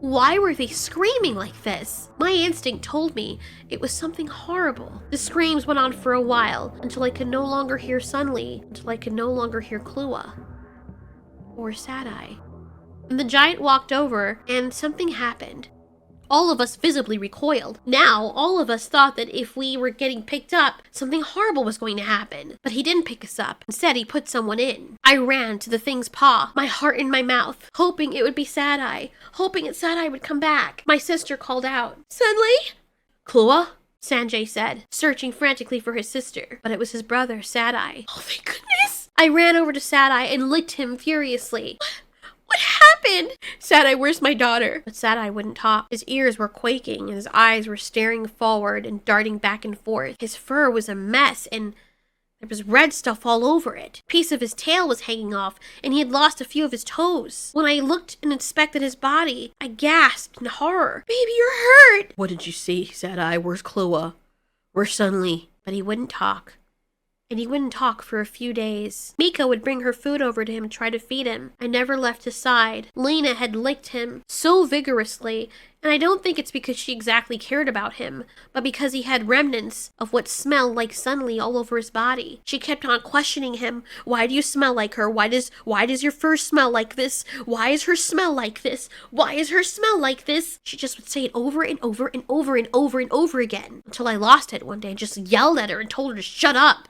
why were they screaming like this? My instinct told me it was something horrible. The screams went on for a while, until I could no longer hear Sunli, until I could no longer hear Klua. Or Sad-Eye. And the giant walked over, and something happened. All of us visibly recoiled. Now, all of us thought that if we were getting picked up, something horrible was going to happen. But he didn't pick us up. Instead, he put someone in. I ran to the thing's paw, my heart in my mouth, hoping it would be Sad-Eye, hoping that Sad-Eye would come back. My sister called out, Sunli? Klua? Sanjay said, searching frantically for his sister. But it was his brother, Sad-Eye. Oh, thank goodness! I ran over to Sad-Eye and licked him furiously. What happened? Sad-Eye, where's my daughter? But Sad-Eye wouldn't talk. His ears were quaking and his eyes were staring forward and darting back and forth. His fur was a mess and there was red stuff all over it. A piece of his tail was hanging off and he had lost a few of his toes. When I looked and inspected his body, I gasped in horror. Baby, you're hurt! What did you see, Sad-Eye? Where's Chloe? Where's Sunlee? But he wouldn't talk. And he wouldn't talk for a few days. Miko would bring her food over to him and try to feed him. I never left his side. Lena had licked him so vigorously, and I don't think it's because she exactly cared about him, but because he had remnants of what smelled like Sunlee all over his body. She kept on questioning him. Why do you smell like her? Why does your fur smell like this? Why is her smell like this? Why is her smell like this? She just would say it over and over and over and over and over again until I lost it one day and just yelled at her and told her to shut up.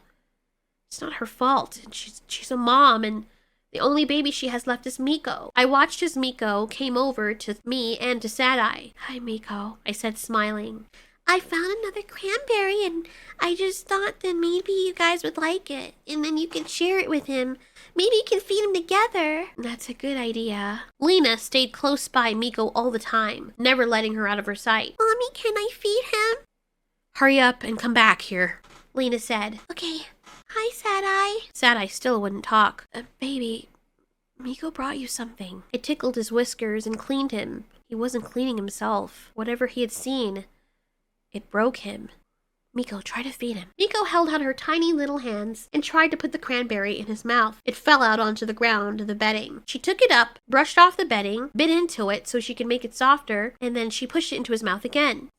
It's not her fault. She's a mom, and the only baby she has left is Miko. I watched as Miko came over to me and to Sad-Eye. Hi, Miko, I said, smiling. I found another cranberry, and I just thought that maybe you guys would like it, and then you can share it with him. Maybe you can feed him together. That's a good idea. Lena stayed close by Miko all the time, never letting her out of her sight. Mommy, can I feed him? Hurry up and come back here, Lena said. Okay. Hi, Sad-Eye. Sad-Eye still wouldn't talk. Baby, Miko brought you something. It tickled his whiskers and cleaned him. He wasn't cleaning himself. Whatever he had seen, it broke him. Miko, try to feed him. Miko held out her tiny little hands and tried to put the cranberry in his mouth. It fell out onto the ground of the bedding. She took it up, brushed off the bedding, bit into it so she could make it softer, and then she pushed it into his mouth again.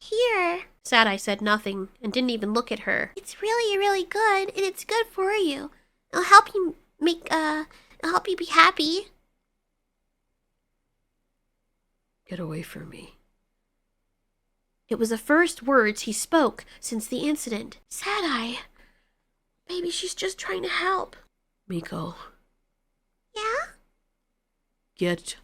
Here. Sad-Eye said nothing and didn't even look at her. It's really, really good, and it's good for you. It'll help you it'll help you be happy. Get away from me. It was the first words he spoke since the incident. Sad-Eye. Baby, she's just trying to help. Miko. Yeah? Get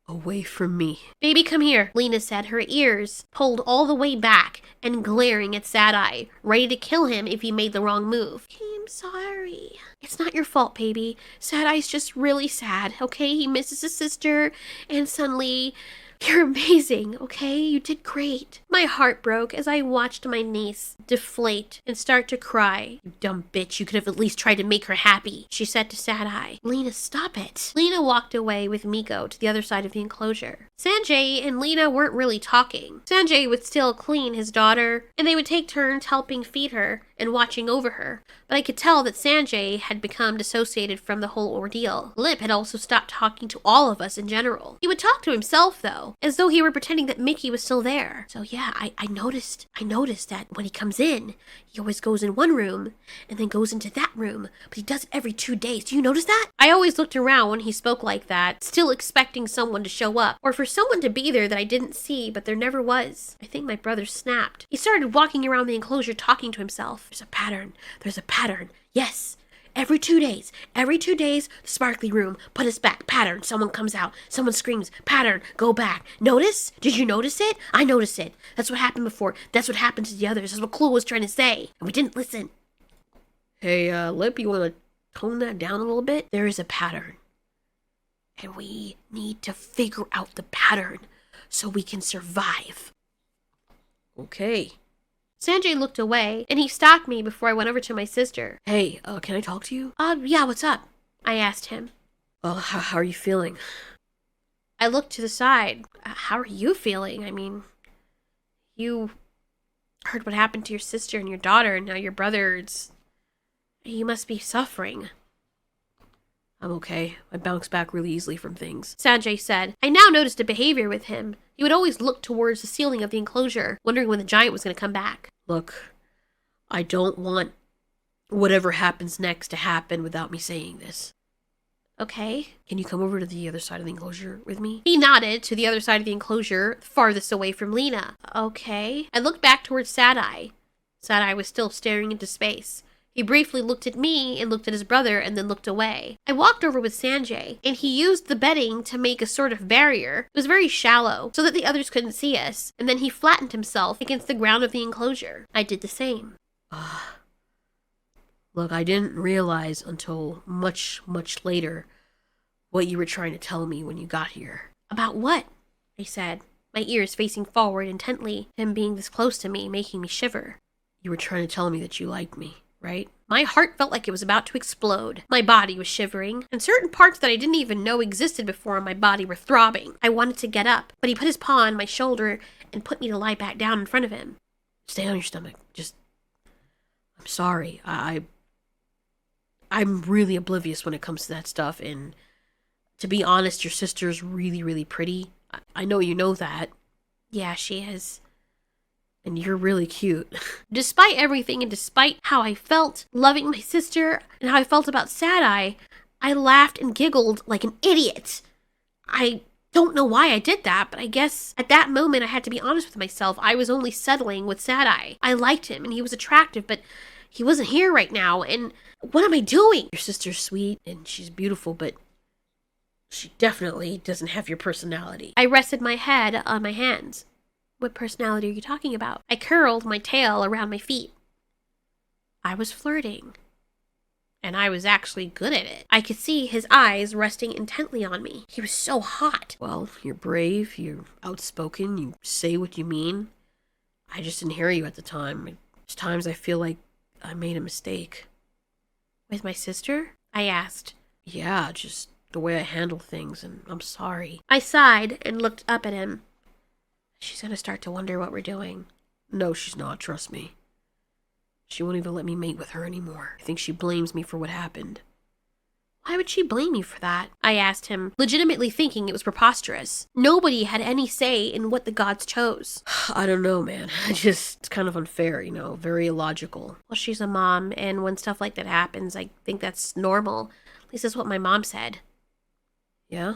away from me. Baby, come here, Lena said, her ears pulled all the way back and glaring at Sad-Eye, ready to kill him if he made the wrong move. Okay, I'm sorry. It's not your fault, baby. Sad-Eye's just really sad, okay? He misses his sister and Sunlee. You're amazing, okay? You did great. My heart broke as I watched my niece deflate and start to cry. You dumb bitch, you could have at least tried to make her happy, she said to Sad-Eye. Lena, stop it. Lena walked away with Miko to the other side of the enclosure. Sanjay and Lena weren't really talking. Sanjay would still clean his daughter, and they would take turns helping feed her and watching over her. But I could tell that Sanjay had become dissociated from the whole ordeal. Lip had also stopped talking to all of us in general. He would talk to himself, though, as though he were pretending that Mickey was still there. So yeah, I noticed that when he comes in, he always goes in one room and then goes into that room, but he does it every 2 days. Do you notice that? I always looked around when he spoke like that, still expecting someone to show up, or for someone to be there that I didn't see, but there never was. I think my brother snapped. He started walking around the enclosure talking to himself. There's a pattern. Yes. Every 2 days, the sparkly room, put us back, pattern, someone comes out, someone screams, pattern, go back. Notice? Did you notice it? I noticed it. That's what happened before. That's what happened to the others. That's what Chloe was trying to say. And we didn't listen. Hey, Lip, you want to tone that down a little bit? There is a pattern. And we need to figure out the pattern so we can survive. Okay. Sanjay looked away, and he stopped me before I went over to my sister. Hey, can I talk to you? Yeah, what's up? I asked him. How are you feeling? I looked to the side. How are you feeling? I mean, you heard what happened to your sister and your daughter, and now your brother's... You must be suffering. I'm okay. I bounce back really easily from things, Sanjay said. I now noticed a behavior with him. He would always look towards the ceiling of the enclosure, wondering when the giant was going to come back. Look, I don't want whatever happens next to happen without me saying this. Okay. Can you come over to the other side of the enclosure with me? He nodded to the other side of the enclosure, farthest away from Lena. Okay. I looked back towards Sad-Eye. Sad-Eye was still staring into space. He briefly looked at me and looked at his brother and then looked away. I walked over with Sanjay, and he used the bedding to make a sort of barrier. It was very shallow, so that the others couldn't see us, and then he flattened himself against the ground of the enclosure. I did the same. Look, I didn't realize until much, much later what you were trying to tell me when you got here. About what? I said, my ears facing forward intently, him being this close to me, making me shiver. You were trying to tell me that you liked me, right? My heart felt like it was about to explode. My body was shivering, and certain parts that I didn't even know existed before in my body were throbbing. I wanted to get up, but he put his paw on my shoulder and put me to lie back down in front of him. Stay on your stomach. I'm sorry. I'm really oblivious when it comes to that stuff, and to be honest, your sister's really, really pretty. I know you know that. Yeah, she is. And you're really cute. Despite everything, and despite how I felt loving my sister, and how I felt about Sad-Eye, I laughed and giggled like an idiot. I don't know why I did that, but I guess at that moment I had to be honest with myself. I was only settling with Sad-Eye. I liked him, and he was attractive, but he wasn't here right now, and what am I doing? Your sister's sweet, and she's beautiful, but she definitely doesn't have your personality. I rested my head on my hands. What personality are you talking about? I curled my tail around my feet. I was flirting. And I was actually good at it. I could see his eyes resting intently on me. He was so hot. Well, you're brave, you're outspoken, you say what you mean. I just didn't hear you at the time. There's times I feel like I made a mistake. With my sister? I asked. Yeah, just the way I handle things, and I'm sorry. I sighed and looked up at him. She's gonna start to wonder what we're doing. No, she's not, trust me. She won't even let me mate with her anymore. I think she blames me for what happened. Why would she blame you for that? I asked him, legitimately thinking it was preposterous. Nobody had any say in what the gods chose. I don't know, man. It's kind of unfair, very illogical. Well, she's a mom, and when stuff like that happens, I think that's normal. At least that's what my mom said. Yeah?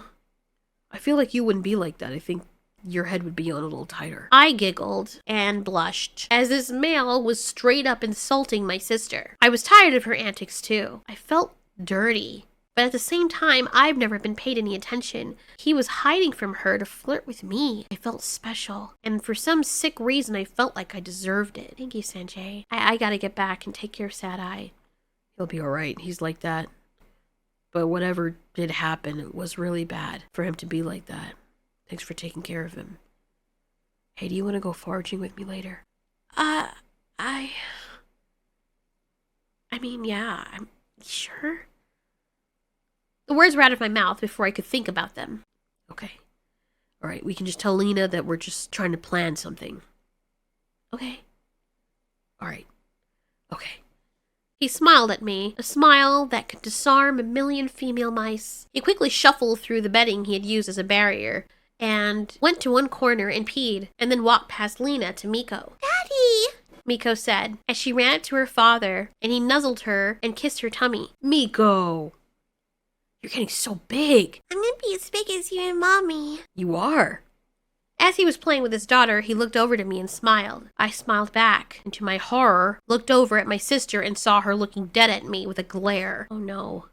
I feel like you wouldn't be like that. I think your head would be on a little tighter. I giggled and blushed as this male was straight up insulting my sister. I was tired of her antics too. I felt dirty. But at the same time, I've never been paid any attention. He was hiding from her to flirt with me. I felt special. And for some sick reason, I felt like I deserved it. Thank you, Sanjay. I gotta get back and take care of Sad-Eye. He'll be alright. He's like that. But whatever did happen, it was really bad for him to be like that. Thanks for taking care of him. Hey, do you want to go foraging with me later? I mean, yeah, I'm sure. The words were out of my mouth before I could think about them. Okay. All right, we can just tell Lena that we're just trying to plan something. Okay. All right. Okay. He smiled at me, a smile that could disarm a million female mice. He quickly shuffled through the bedding he had used as a barrier, and went to one corner and peed, and then walked past Lena to Miko. Daddy! Miko said, as she ran up to her father, and he nuzzled her and kissed her tummy. Miko! You're getting so big! I'm gonna be as big as you and Mommy. You are! As he was playing with his daughter, he looked over to me and smiled. I smiled back, and to my horror, looked over at my sister and saw her looking dead at me with a glare. Oh no.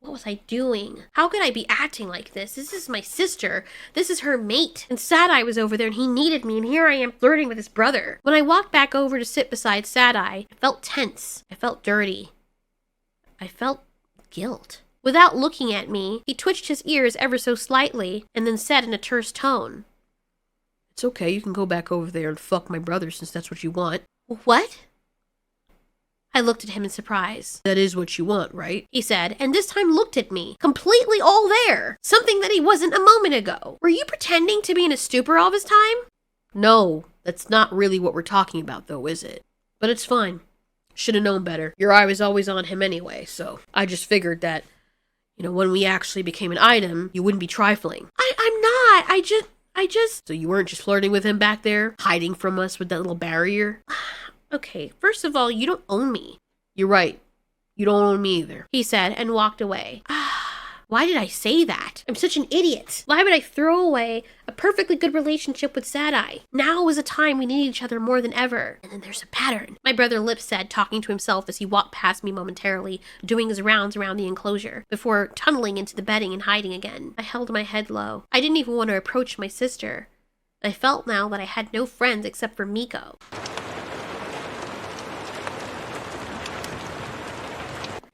What was I doing? How could I be acting like this? This is my sister. This is her mate. And Sad-Eye was over there and he needed me, and here I am flirting with his brother. When I walked back over to sit beside Sad-Eye, I felt tense. I felt dirty. I felt guilt. Without looking at me, he twitched his ears ever so slightly and then said in a terse tone, It's okay, you can go back over there and fuck my brother since that's what you want. What? I looked at him in surprise. That is what you want, right? He said, and this time looked at me, completely all there. Something that he wasn't a moment ago. Were you pretending to be in a stupor all this time? No, that's not really what we're talking about though, is it? But it's fine. Should have known better. Your eye was always on him anyway, so I just figured that, when we actually became an item, you wouldn't be trifling. I'm not. I just... So you weren't just flirting with him back there, hiding from us with that little barrier? Okay, first of all, you don't own me. You're right. You don't own me either. He said and walked away. Why did I say that? I'm such an idiot. Why would I throw away a perfectly good relationship with Sad-Eye? Now is a time we need each other more than ever. And then there's a pattern. My brother Lip said, talking to himself as he walked past me momentarily, doing his rounds around the enclosure, before tunneling into the bedding and hiding again. I held my head low. I didn't even want to approach my sister. I felt now that I had no friends except for Miko.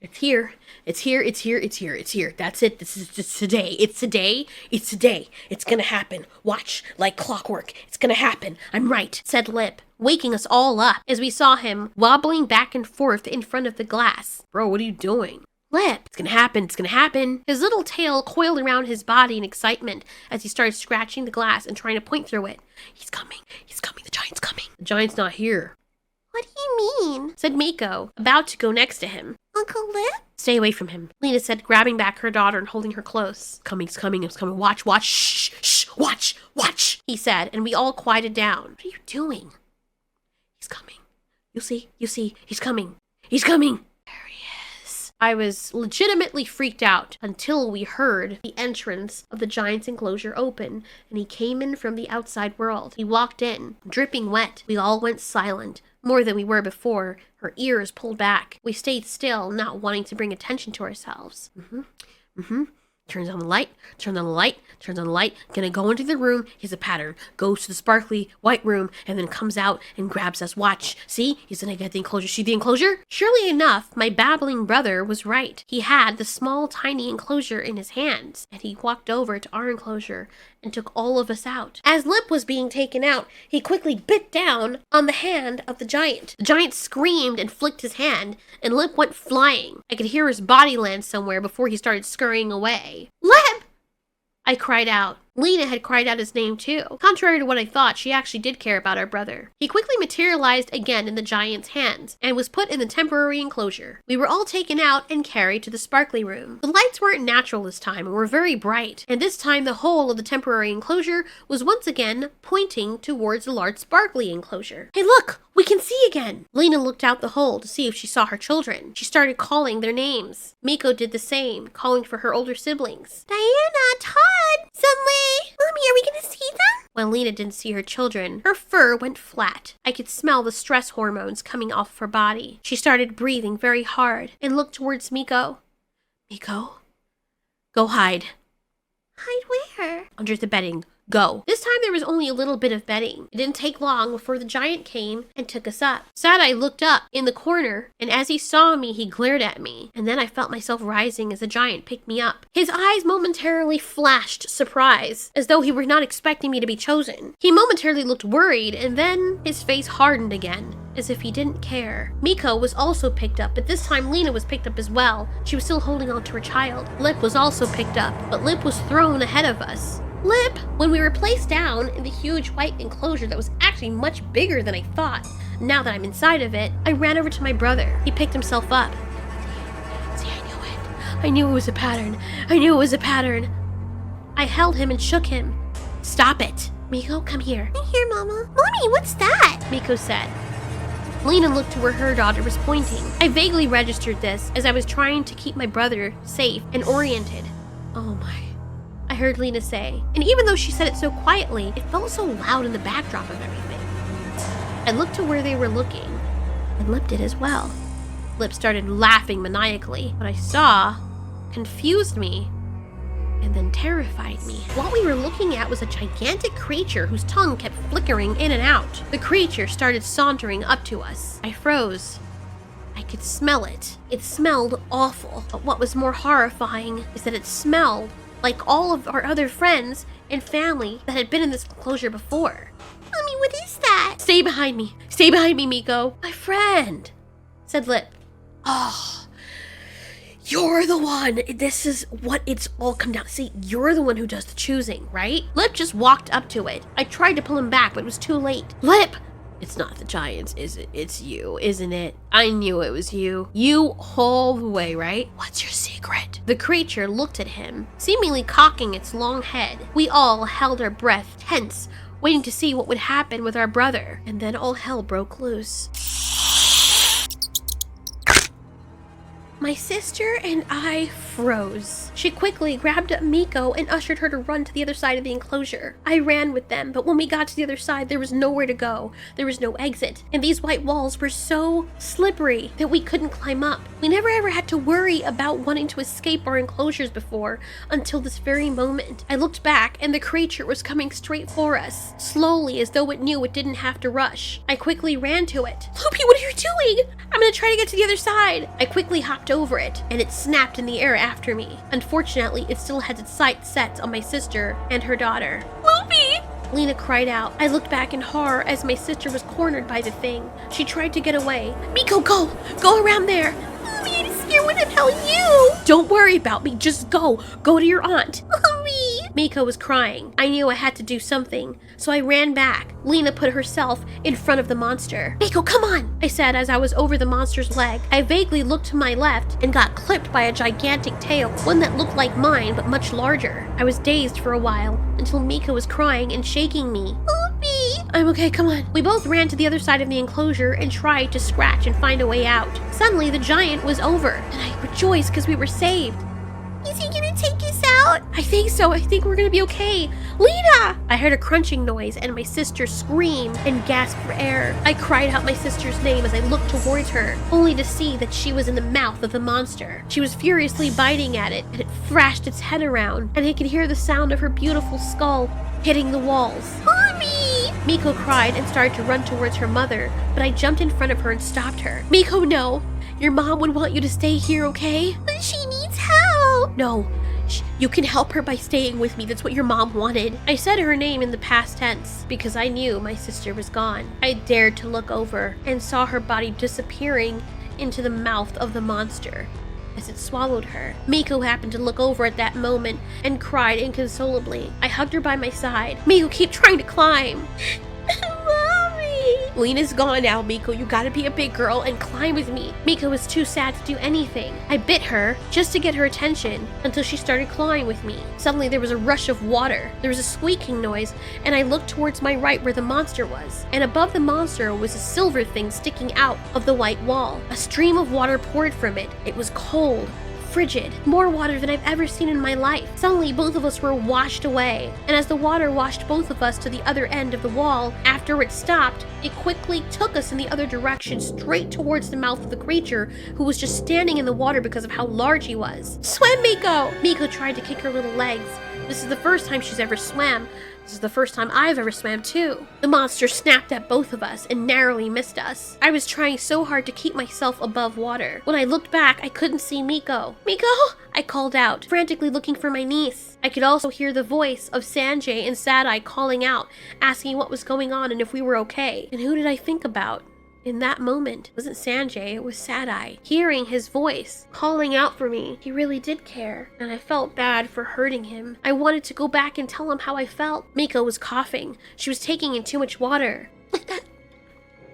It's here. It's here. It's here. It's here. It's here. That's it. This is just today. It's today. It's today. It's gonna happen. Watch, like clockwork. It's gonna happen. I'm right, said Lip, waking us all up as we saw him wobbling back and forth in front of the glass. Bro, what are you doing? Lip, It's gonna happen. It's gonna happen. his little tail coiled around his body in excitement as he started scratching the glass and trying to point through it. He's coming. He's coming. The giant's coming. The giant's not here. What do you mean? Said Miko, about to go next to him. Uncle Lip? Stay away from him, Lena said, grabbing back her daughter and holding her close. Coming. It's coming. It's coming. Watch. Watch. Shh. Shh. Watch. Watch. He said, and we all quieted down. What are you doing? He's coming. You see. You see. He's coming. He's coming. There he is. I was legitimately freaked out until we heard the entrance of the giant's enclosure open, and he came in from the outside world. He walked in, dripping wet. We all went silent, more than we were before, her ears pulled back. We stayed still, not wanting to bring attention to ourselves. Turns on the light. Turns on the light. Turns on the light. Gonna go into the room. Here's a pattern. Goes to the sparkly white room and then comes out and grabs us. Watch. See? He's gonna get the enclosure. See the enclosure? Surely enough, my babbling brother was right. He had the small, tiny enclosure in his hands, and he walked over to our enclosure and took all of us out. As Lip was being taken out, he quickly bit down on the hand of the giant. The giant screamed and flicked his hand, and Lip went flying. I could hear his body land somewhere before he started scurrying away. Lip! I cried out. Lena had cried out his name too. Contrary to what I thought, she actually did care about our brother. He quickly materialized again in the giant's hands and was put in the temporary enclosure. We were all taken out and carried to the sparkly room. The lights weren't natural this time and were very bright, and this time the whole of the temporary enclosure was once again pointing towards the large sparkly enclosure. Hey look! We can see again! Lena looked out the hole to see if she saw her children. She started calling their names. Miko did the same, calling for her older siblings. Diana, Todd, Sunley. Mommy, are we gonna see them? When Lena didn't see her children, her fur went flat. I could smell the stress hormones coming off of her body. She started breathing very hard and looked towards Miko. Miko, go hide. Hide where? Under the bedding. Go. This time there was only a little bit of bedding. It didn't take long before the giant came and took us up. Sad-Eye looked up in the corner, and as he saw me, he glared at me. And then I felt myself rising as the giant picked me up. His eyes momentarily flashed surprise, as though he were not expecting me to be chosen. He momentarily looked worried, and then his face hardened again, as if he didn't care. Miko was also picked up, but this time Lena was picked up as well. She was still holding on to her child. Lip was also picked up, but Lip was thrown ahead of us. Lip! When we were placed down in the huge white enclosure that was actually much bigger than I thought, now that I'm inside of it, I ran over to my brother. He picked himself up. See, I knew it. I knew it was a pattern. I knew it was a pattern. I held him and shook him. Stop it. Miko, come here. I'm here, Mama. Mommy, what's that? Miko said. Lena looked to where her daughter was pointing. I vaguely registered this as I was trying to keep my brother safe and oriented. Oh my. I heard Lena say, and even though she said it so quietly, it felt so loud in the backdrop of everything. I looked to where they were looking, and Lip did as well. Lip started laughing maniacally. What I saw confused me, and then terrified me. What we were looking at was a gigantic creature whose tongue kept flickering in and out. The creature started sauntering up to us. I froze. I could smell it. It smelled awful, but what was more horrifying is that it smelled like all of our other friends and family that had been in this enclosure before. Mommy, what is that? Stay behind me. Stay behind me, Miko. My friend, said Lip. Oh, you're the one. This is what it's all come down to. See, you're the one who does the choosing, right? Lip just walked up to it. I tried to pull him back, but it was too late. Lip! It's not the giants, is it? It's you, isn't it? I knew it was you. You all the way, right? What's your secret? The creature looked at him, seemingly cocking its long head. We all held our breath, tense, waiting to see what would happen with our brother. And then all hell broke loose. My sister and I froze. She quickly grabbed up Miko and ushered her to run to the other side of the enclosure. I ran with them, but when we got to the other side, there was nowhere to go. There was no exit, and these white walls were so slippery that we couldn't climb up. We never ever had to worry about wanting to escape our enclosures before, until this very moment. I looked back, and the creature was coming straight for us, slowly as though it knew it didn't have to rush. I quickly ran to it. Lupi, what are you doing? I'm gonna try to get to the other side. I quickly hopped over it, and it snapped in the air after me. Unfortunately, it still had its sights set on my sister and her daughter. Lupi! Lena cried out. I looked back in horror as my sister was cornered by the thing. She tried to get away. Miko, go! Go around there! Mommy, I'm scared. What the hell you? Don't worry about me. Just go. Go to your aunt. Mommy! Miko was crying. I knew I had to do something, so I ran back. Lena put herself in front of the monster. Miko, come on! I said as I was over the monster's leg. I vaguely looked to my left and got clipped by a gigantic tail, one that looked like mine but much larger. I was dazed for a while until Miko was crying and shaking me. Lupi! I'm okay, come on. We both ran to the other side of the enclosure and tried to scratch and find a way out. Suddenly, the giant was over, and I rejoiced because we were saved. Is he gonna take us out? I think so. I think we're gonna be okay. Lena! I heard a crunching noise and my sister scream and gasp for air. I cried out my sister's name as I looked towards her, only to see that she was in the mouth of the monster. She was furiously biting at it, and it thrashed its head around, and I could hear the sound of her beautiful skull hitting the walls. Mommy! Miko cried and started to run towards her mother, but I jumped in front of her and stopped her. Miko, no! Your mom would want you to stay here, okay? But she needs help! No, you can help her by staying with me. That's what your mom wanted. I said her name in the past tense because I knew my sister was gone. I dared to look over and saw her body disappearing into the mouth of the monster as it swallowed her. Miko happened to look over at that moment and cried inconsolably. I hugged her by my side. Miko, keep trying to climb. Lena's gone now, Miko. You gotta be a big girl and climb with me. Miko was too sad to do anything. I bit her just to get her attention until she started clawing with me. Suddenly there was a rush of water. There was a squeaking noise, and I looked towards my right where the monster was. And above the monster was a silver thing sticking out of the white wall. A stream of water poured from it. It was cold, frigid, more water than I've ever seen in my life. Suddenly, both of us were washed away, and as the water washed both of us to the other end of the wall, after it stopped, it quickly took us in the other direction, straight towards the mouth of the creature, who was just standing in the water because of how large he was. Swim, Miko! Miko tried to kick her little legs. This is the first time she's ever swam. This is the first time I've ever swam too. The monster snapped at both of us and narrowly missed us. I was trying so hard to keep myself above water. When I looked back, I couldn't see Miko. Miko! I called out, frantically looking for my niece. I could also hear the voice of Sanjay and Sad-Eye calling out, asking what was going on and if we were okay. And who did I think about? In that moment, it wasn't Sanjay, it was Sad-Eye. Hearing his voice, calling out for me, he really did care, and I felt bad for hurting him. I wanted to go back and tell him how I felt. Miko was coughing. She was taking in too much water.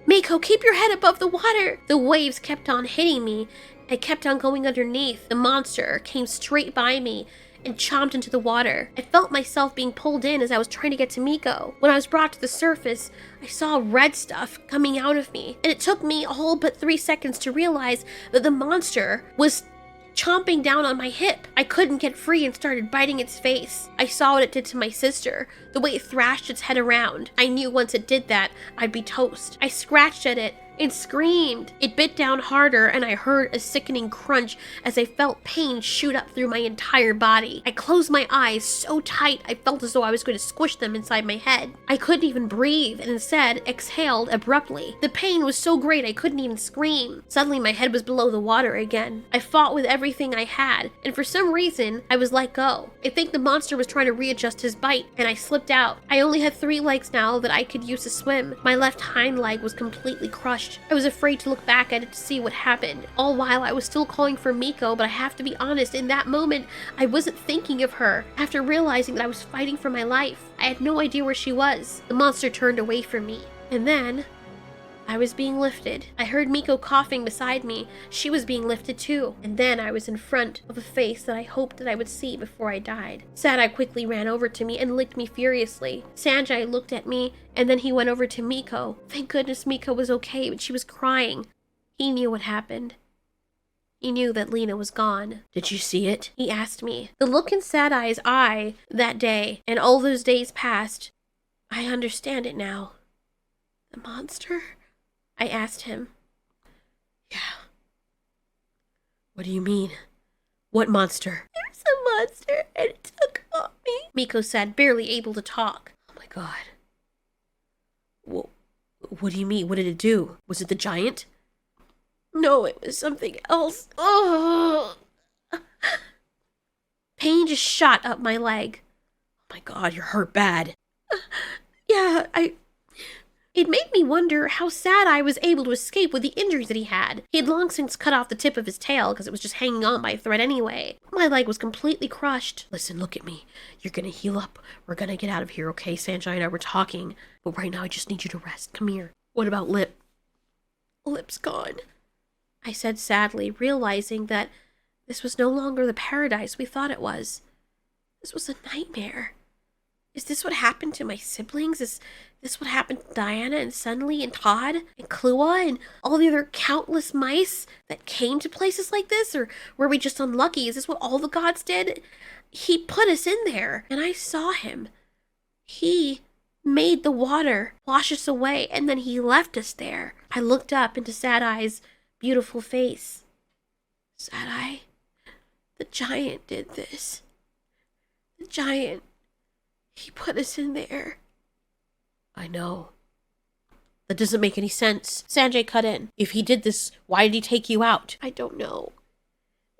Miko, keep your head above the water! The waves kept on hitting me. I kept on going underneath. The monster came straight by me and chomped into the water. I felt myself being pulled in as I was trying to get to Miko. When I was brought to the surface, I saw red stuff coming out of me, and it took me all but 3 seconds to realize that the monster was chomping down on my hip. I couldn't get free and started biting its face. I saw what it did to my sister, the way it thrashed its head around. I knew once it did that, I'd be toast. I scratched at it and screamed. It bit down harder, and I heard a sickening crunch as I felt pain shoot up through my entire body. I closed my eyes so tight I felt as though I was going to squish them inside my head. I couldn't even breathe and instead exhaled abruptly. The pain was so great I couldn't even scream. Suddenly my head was below the water again. I fought with everything I had, and for some reason I was let go. I think the monster was trying to readjust his bite, and I slipped out. I only had 3 legs now that I could use to swim. My left hind leg was completely crushed. I was afraid to look back at it to see what happened, all while I was still calling for Miko, but I have to be honest, in that moment, I wasn't thinking of her. After realizing that I was fighting for my life, I had no idea where she was. The monster turned away from me, and then I was being lifted. I heard Miko coughing beside me. She was being lifted too. And then I was in front of a face that I hoped that I would see before I died. Sad-Eye quickly ran over to me and licked me furiously. Sanjay looked at me, and then he went over to Miko. Thank goodness Miko was okay, but she was crying. He knew what happened. He knew that Lena was gone. Did you see it? He asked me. The look in Sad Eye's eye that day and all those days past, I understand it now. The monster? I asked him. Yeah. What do you mean? What monster? There's a monster and it took Mommy. Miko said, barely able to talk. Oh my god. What do you mean? What did it do? Was it the giant? No, it was something else. Oh! Pain just shot up my leg. Oh my god, you're hurt bad. Yeah, It made me wonder how Sad Eye was able to escape with the injuries that he had. He had long since cut off the tip of his tail because it was just hanging on by a thread anyway. My leg was completely crushed. Listen, look at me. You're gonna heal up. We're gonna get out of here, okay? Sanjay and I were talking. But right now, I just need you to rest. Come here. What about Lip? Lip's gone, I said sadly, realizing that this was no longer the paradise we thought it was. This was a nightmare. Is this what happened to my siblings? Is this what happened to Diana and Sunny and Todd and Klua and all the other countless mice that came to places like this? Or were we just unlucky? Is this what all the gods did? He put us in there, and I saw him. He made the water wash us away, and then he left us there. I looked up into Sad Eye's beautiful face. Sad Eye, the giant did this. The giant, he put us in there. I know. That doesn't make any sense. Sanjay cut in. If he did this, why did he take you out? I don't know.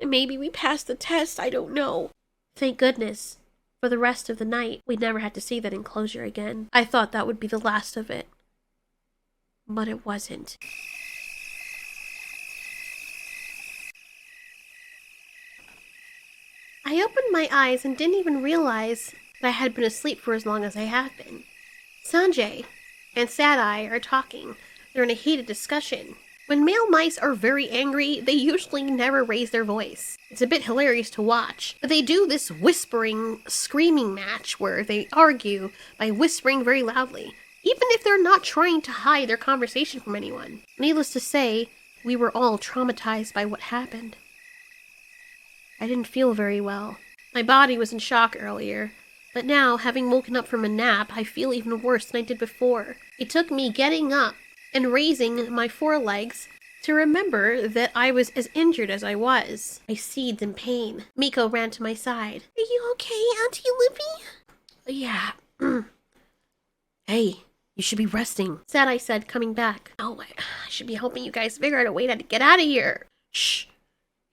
Maybe we passed the test, I don't know. Thank goodness. For the rest of the night, we never had to see that enclosure again. I thought that would be the last of it. But it wasn't. I opened my eyes and didn't even realize that I had been asleep for as long as I have been. Sanjay and Sad Eye are talking. They're in a heated discussion. When male mice are very angry, they usually never raise their voice. It's a bit hilarious to watch, but they do this whispering, screaming match where they argue by whispering very loudly, even if they're not trying to hide their conversation from anyone. Needless to say, we were all traumatized by what happened. I didn't feel very well. My body was in shock earlier, but now, having woken up from a nap, I feel even worse than I did before. It took me getting up and raising my forelegs to remember that I was as injured as I was. I seethed in pain. Miko ran to my side. Are you okay, Auntie Lupi? Yeah. Hey, you should be resting. Sad I said, coming back. Oh, I should be helping you guys figure out a way to get out of here. Shh.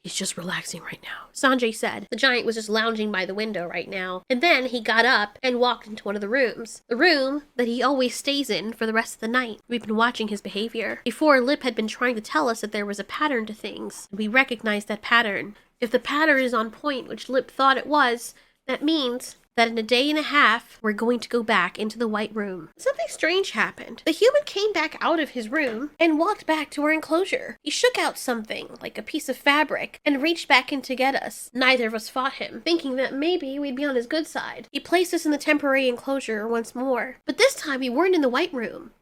He's just relaxing right now. Sanjay said. The giant was just lounging by the window right now. And then he got up and walked into one of the rooms. The room that he always stays in for the rest of the night. We've been watching his behavior. Before, Lip had been trying to tell us that there was a pattern to things. We recognized that pattern. If the pattern is on point, which Lip thought it was, that means that in a day and a half, we're going to go back into the white room. Something strange happened. The human came back out of his room and walked back to our enclosure. He shook out something, like a piece of fabric, and reached back in to get us. Neither of us fought him, thinking that maybe we'd be on his good side. He placed us in the temporary enclosure once more. But this time, we weren't in the white room.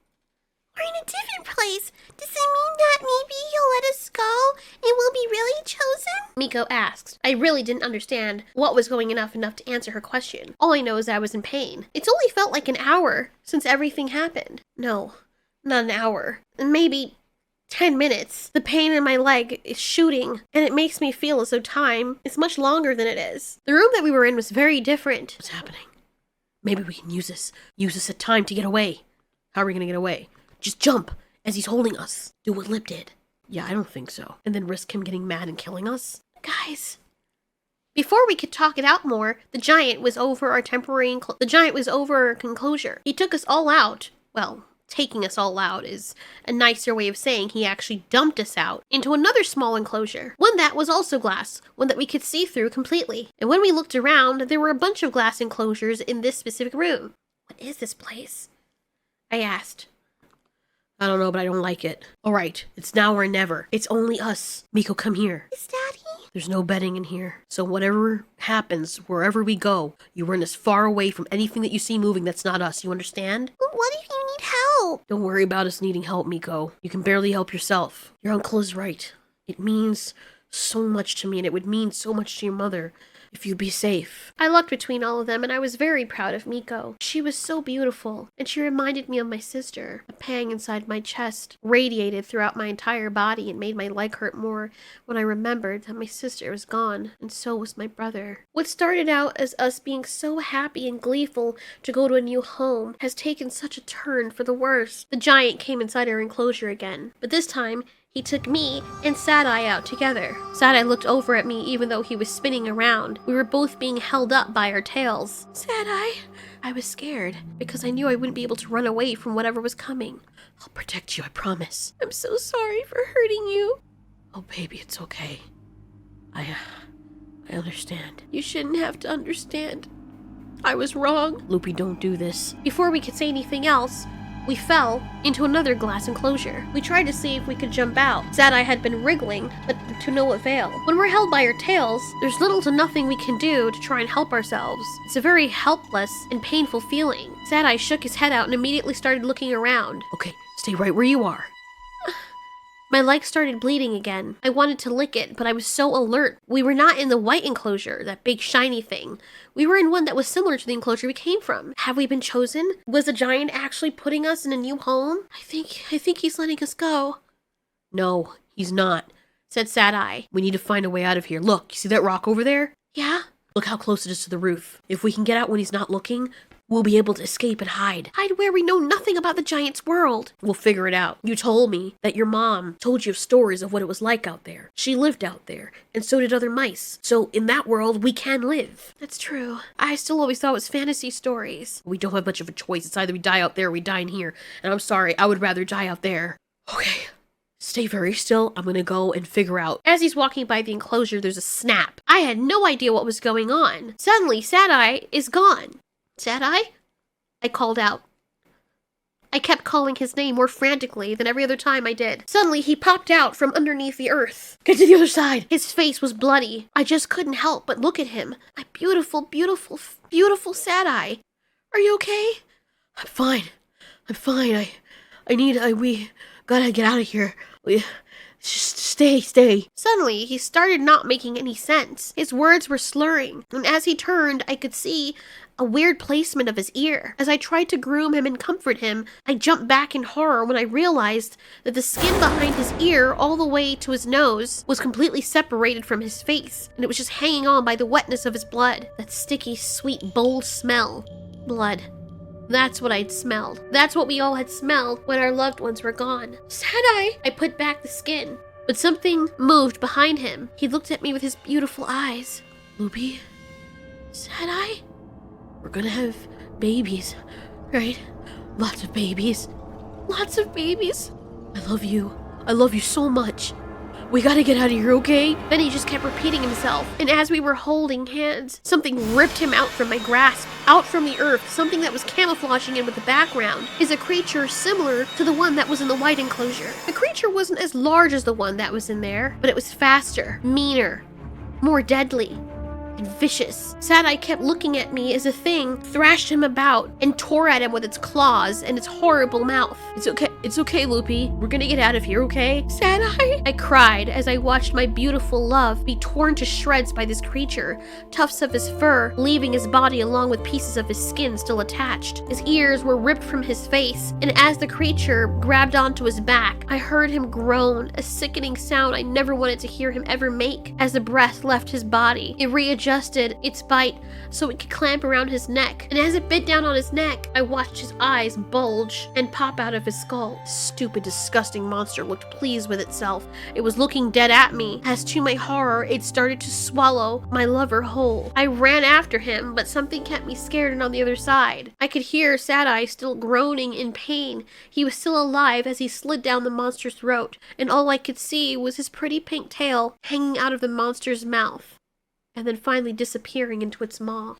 We're in a different place. Does it mean that maybe he'll let us go and we'll be really chosen? Miko asked. I really didn't understand what was going enough to answer her question. All I know is I was in pain. It's only felt like an hour since everything happened. No, not an hour. Maybe 10 minutes. The pain in my leg is shooting, and it makes me feel as though time is much longer than it is. The room that we were in was very different. What's happening? Maybe we can use this as time to get away. How are we going to get away? Just jump as he's holding us. Do what Lip did. Yeah, I don't think so. And then risk him getting mad and killing us? Guys. Before we could talk it out more, the giant was over our enclosure. He took us all out. Well, taking us all out is a nicer way of saying he actually dumped us out into another small enclosure. One that was also glass, one that we could see through completely. And when we looked around, there were a bunch of glass enclosures in this specific room. What is this place? I asked. I don't know, but I don't like it. All right, it's now or never. It's only us. Miko, come here. Is Daddy? There's no betting in here. So whatever happens, wherever we go, you run as far away from anything that you see moving that's not us. You understand? But what if you need help? Don't worry about us needing help, Miko. You can barely help yourself. Your uncle is right. It means so much to me, and it would mean so much to your mother if you'd be safe. I looked between all of them, and I was very proud of Miko. She was so beautiful, and she reminded me of my sister. A pang inside my chest radiated throughout my entire body and made my leg hurt more when I remembered that my sister was gone, and so was my brother. What started out as us being so happy and gleeful to go to a new home has taken such a turn for the worse. The giant came inside our enclosure again, but this time, he took me and Sad-Eye out together. Sad-Eye looked over at me even though he was spinning around. We were both being held up by our tails. Sad-Eye, I was scared because I knew I wouldn't be able to run away from whatever was coming. I'll protect you, I promise. I'm so sorry for hurting you. Oh, baby, it's okay. I understand. You shouldn't have to understand. I was wrong. Lupi, don't do this. Before we could say anything else, we fell into another glass enclosure. We tried to see if we could jump out. Sad-Eye had been wriggling, but to no avail. When we're held by our tails, there's little to nothing we can do to try and help ourselves. It's a very helpless and painful feeling. Sad-Eye shook his head out and immediately started looking around. Okay, stay right where you are. My leg started bleeding again. I wanted to lick it, but I was so alert. We were not in the white enclosure, that big shiny thing. We were in one that was similar to the enclosure we came from. Have we been chosen? Was the giant actually putting us in a new home? I think he's letting us go. No, he's not, said Sad-Eye. We need to find a way out of here. Look, you see that rock over there? Yeah? Look how close it is to the roof. If we can get out when he's not looking, we'll be able to escape and hide. Hide where we know nothing about the giant's world. We'll figure it out. You told me that your mom told you stories of what it was like out there. She lived out there, and so did other mice. So in that world, we can live. That's true. I still always thought it was fantasy stories. We don't have much of a choice. It's either we die out there or we die in here. And I'm sorry, I would rather die out there. Okay. Stay very still. I'm gonna go and figure out. As he's walking by the enclosure, there's a snap. I had no idea what was going on. Suddenly, Sad-Eye is gone. Sad-Eye? I called out. I kept calling his name more frantically than every other time I did. Suddenly, he popped out from underneath the earth. Get to the other side. His face was bloody. I just couldn't help but look at him. My beautiful, beautiful, beautiful Sad-Eye. Are you okay? I'm fine. We gotta get out of here. Just stay. Suddenly, he started not making any sense. His words were slurring, and as he turned, I could see a weird placement of his ear. As I tried to groom him and comfort him, I jumped back in horror when I realized that the skin behind his ear all the way to his nose was completely separated from his face, and it was just hanging on by the wetness of his blood. That sticky, sweet, bold smell. Blood. That's what I'd smelled. That's what we all had smelled when our loved ones were gone. Sad-Eye! I put back the skin, but something moved behind him. He looked at me with his beautiful eyes. Lupi, Sad-Eye? We're gonna have babies, right? Lots of babies. Lots of babies. I love you. I love you so much. We gotta get out of here, okay? Then he just kept repeating himself, and as we were holding hands, something ripped him out from my grasp, out from the earth. Something that was camouflaging in with the background is a creature similar to the one that was in the white enclosure. The creature wasn't as large as the one that was in there, but it was faster, meaner, more deadly, and vicious. Sad-Eye kept looking at me as the thing thrashed him about and tore at him with its claws and its horrible mouth. It's okay, Lupi. We're gonna get out of here, okay? Sad-Eye? I cried as I watched my beautiful love be torn to shreds by this creature, tufts of his fur leaving his body along with pieces of his skin still attached. His ears were ripped from his face, and as the creature grabbed onto his back, I heard him groan, a sickening sound I never wanted to hear him ever make. As the breath left his body, it readjusted its bite so it could clamp around his neck, and as it bit down on his neck, I watched his eyes bulge and pop out of his skull. Stupid, disgusting monster looked pleased with itself. It was looking dead at me, as to my horror, it started to swallow my lover whole. I ran after him, but something kept me scared and on the other side. I could hear Sad-Eye still groaning in pain. He was still alive as he slid down the monster's throat, and all I could see was his pretty pink tail hanging out of the monster's mouth, and then finally disappearing into its maw.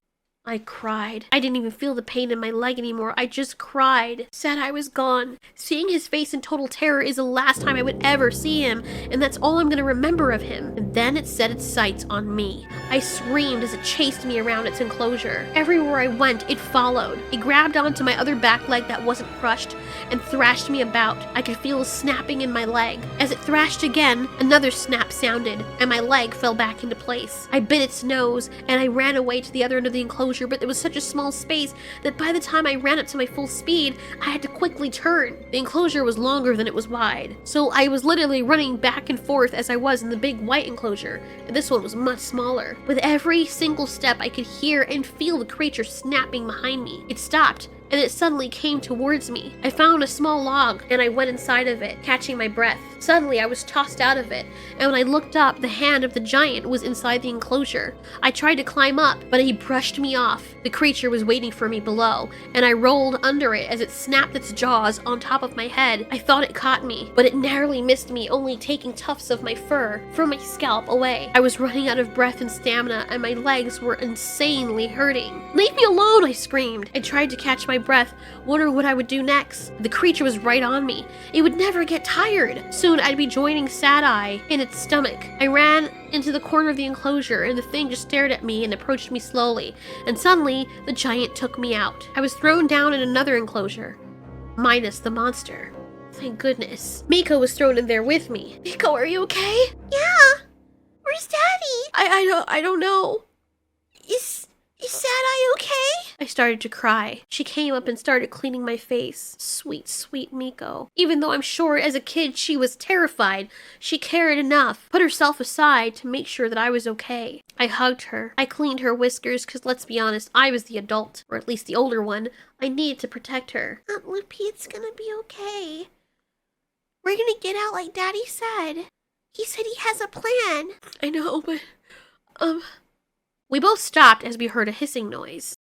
I cried. I didn't even feel the pain in my leg anymore. I just cried. Sad-Eye was gone. Seeing his face in total terror is the last time I would ever see him, and that's all I'm gonna remember of him. And then it set its sights on me. I screamed as it chased me around its enclosure. Everywhere I went, it followed. It grabbed onto my other back leg that wasn't crushed and thrashed me about. I could feel a snapping in my leg. As it thrashed again, another snap sounded, and my leg fell back into place. I bit its nose, and I ran away to the other end of the enclosure, but it was such a small space that by the time I ran up to my full speed, I had to quickly turn. The enclosure was longer than it was wide, so I was literally running back and forth as I was in the big white enclosure, and this one was much smaller. With every single step, I could hear and feel the creature snapping behind me. It stopped, and it suddenly came towards me. I found a small log, and I went inside of it, catching my breath. Suddenly, I was tossed out of it, and when I looked up, the hand of the giant was inside the enclosure. I tried to climb up, but he brushed me off. The creature was waiting for me below, and I rolled under it as it snapped its jaws on top of my head. I thought it caught me, but it narrowly missed me, only taking tufts of my fur from my scalp away. I was running out of breath and stamina, and my legs were insanely hurting. "Leave me alone!" I screamed. I tried to catch my breath, wondering what I would do next. The creature was right on me. It would never get tired. Soon I'd be joining Sad-Eye in its stomach. I ran into the corner of the enclosure, and the thing just stared at me and approached me slowly, and suddenly the giant took me out. I was thrown down in another enclosure, minus the monster. Thank goodness. Miko was thrown in there with me. Miko, are you okay? Yeah. Where's Daddy? I don't know. Is Sad-Eye okay? I started to cry. She came up and started cleaning my face. Sweet, sweet Miko. Even though I'm sure as a kid she was terrified, she cared enough, put herself aside to make sure that I was okay. I hugged her. I cleaned her whiskers because let's be honest, I was the adult, or at least the older one. I needed to protect her. Aunt Lupi, it's gonna be okay. We're gonna get out like Daddy said. He said he has a plan. I know, but, We both stopped as we heard a hissing noise.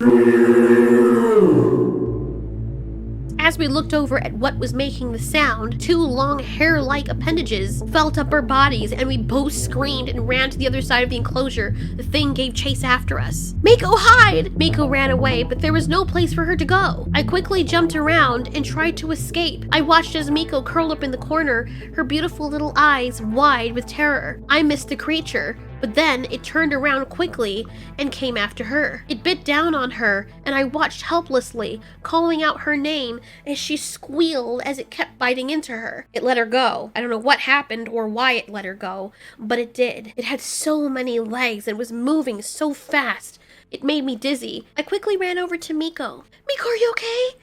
As we looked over at what was making the sound, two long hair-like appendages felt up our bodies, and we both screamed and ran to the other side of the enclosure. The thing gave chase after us. "Miko, hide!" Miko ran away, but there was no place for her to go. I quickly jumped around and tried to escape. I watched as Miko curled up in the corner, her beautiful little eyes wide with terror. I missed the creature, but then it turned around quickly and came after her. It bit down on her, and I watched helplessly, calling out her name as she squealed as it kept biting into her. It let her go. I don't know what happened or why it let her go, but it did. It had so many legs and was moving so fast. It made me dizzy. I quickly ran over to Miko. "Miko, are you okay?"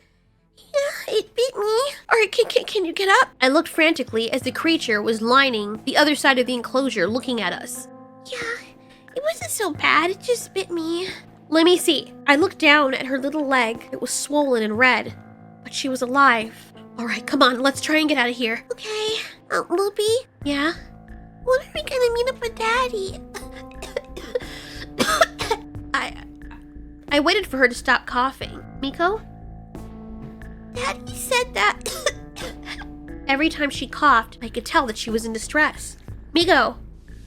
Yeah, it bit me. Alright, can you get up? I looked frantically as the creature was lining the other side of the enclosure looking at us. Yeah, it wasn't so bad. It just bit me. Let me see. I looked down at her little leg. It was swollen and red, but she was alive. Alright, come on, let's try and get out of here. Okay, Aunt Lupi, Yeah? when are we gonna meet up with Daddy? I waited for her to stop coughing. Miko? Daddy said that. Every time she coughed, I could tell that she was in distress. Miko!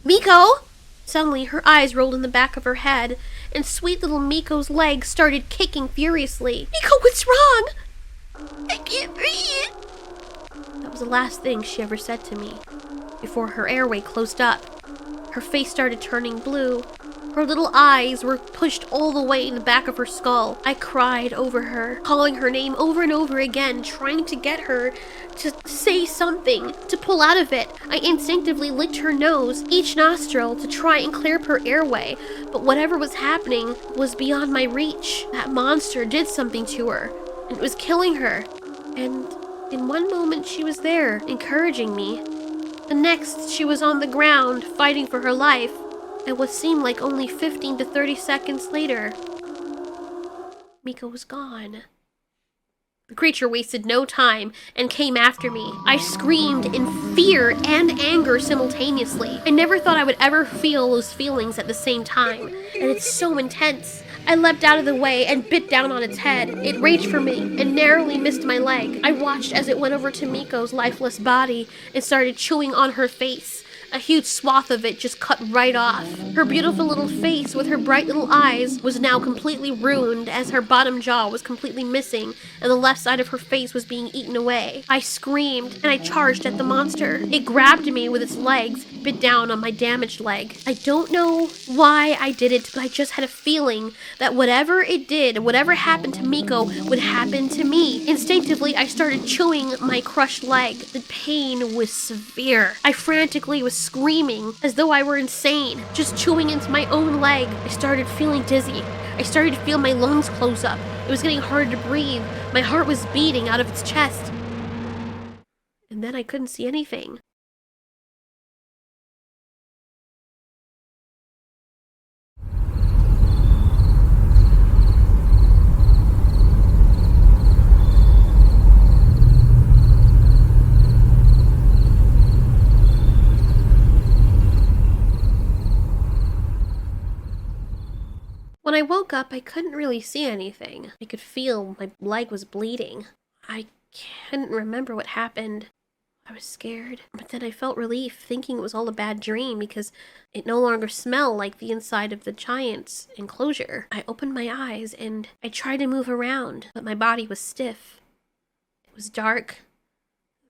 Miko! Suddenly, her eyes rolled in the back of her head, and sweet little Miko's legs started kicking furiously. Miko, what's wrong? I can't breathe. That was the last thing she ever said to me, before her airway closed up. Her face started turning blue. Her little eyes were pushed all the way in the back of her skull. I cried over her, calling her name over and over again, trying to get her to say something, to pull out of it. I instinctively licked her nose, each nostril, to try and clear up her airway, but whatever was happening was beyond my reach. That monster did something to her, and it was killing her. And in one moment she was there, encouraging me. The next, she was on the ground, fighting for her life. And what seemed like only 15 to 30 seconds later, Miko was gone. The creature wasted no time and came after me. I screamed in fear and anger simultaneously. I never thought I would ever feel those feelings at the same time, and it's so intense. I leapt out of the way and bit down on its head. It reached for me and narrowly missed my leg. I watched as it went over to Miko's lifeless body and started chewing on her face. A huge swath of it just cut right off. Her beautiful little face with her bright little eyes was now completely ruined, as her bottom jaw was completely missing and the left side of her face was being eaten away. I screamed and I charged at the monster. It grabbed me with its legs, bit down on my damaged leg. I don't know why I did it, but I just had a feeling that whatever it did, whatever happened to Miko would happen to me. Instinctively, I started chewing my crushed leg. The pain was severe. I frantically was screaming as though I were insane, just chewing into my own leg. I started feeling dizzy. I started to feel my lungs close up. It was getting hard to breathe. My heart was beating out of its chest. And then I couldn't see anything. When I woke up, I couldn't really see anything. I could feel my leg was bleeding. I couldn't remember what happened. I was scared, but then I felt relief, thinking it was all a bad dream because it no longer smelled like the inside of the giant's enclosure. I opened my eyes and I tried to move around, but my body was stiff. It was dark.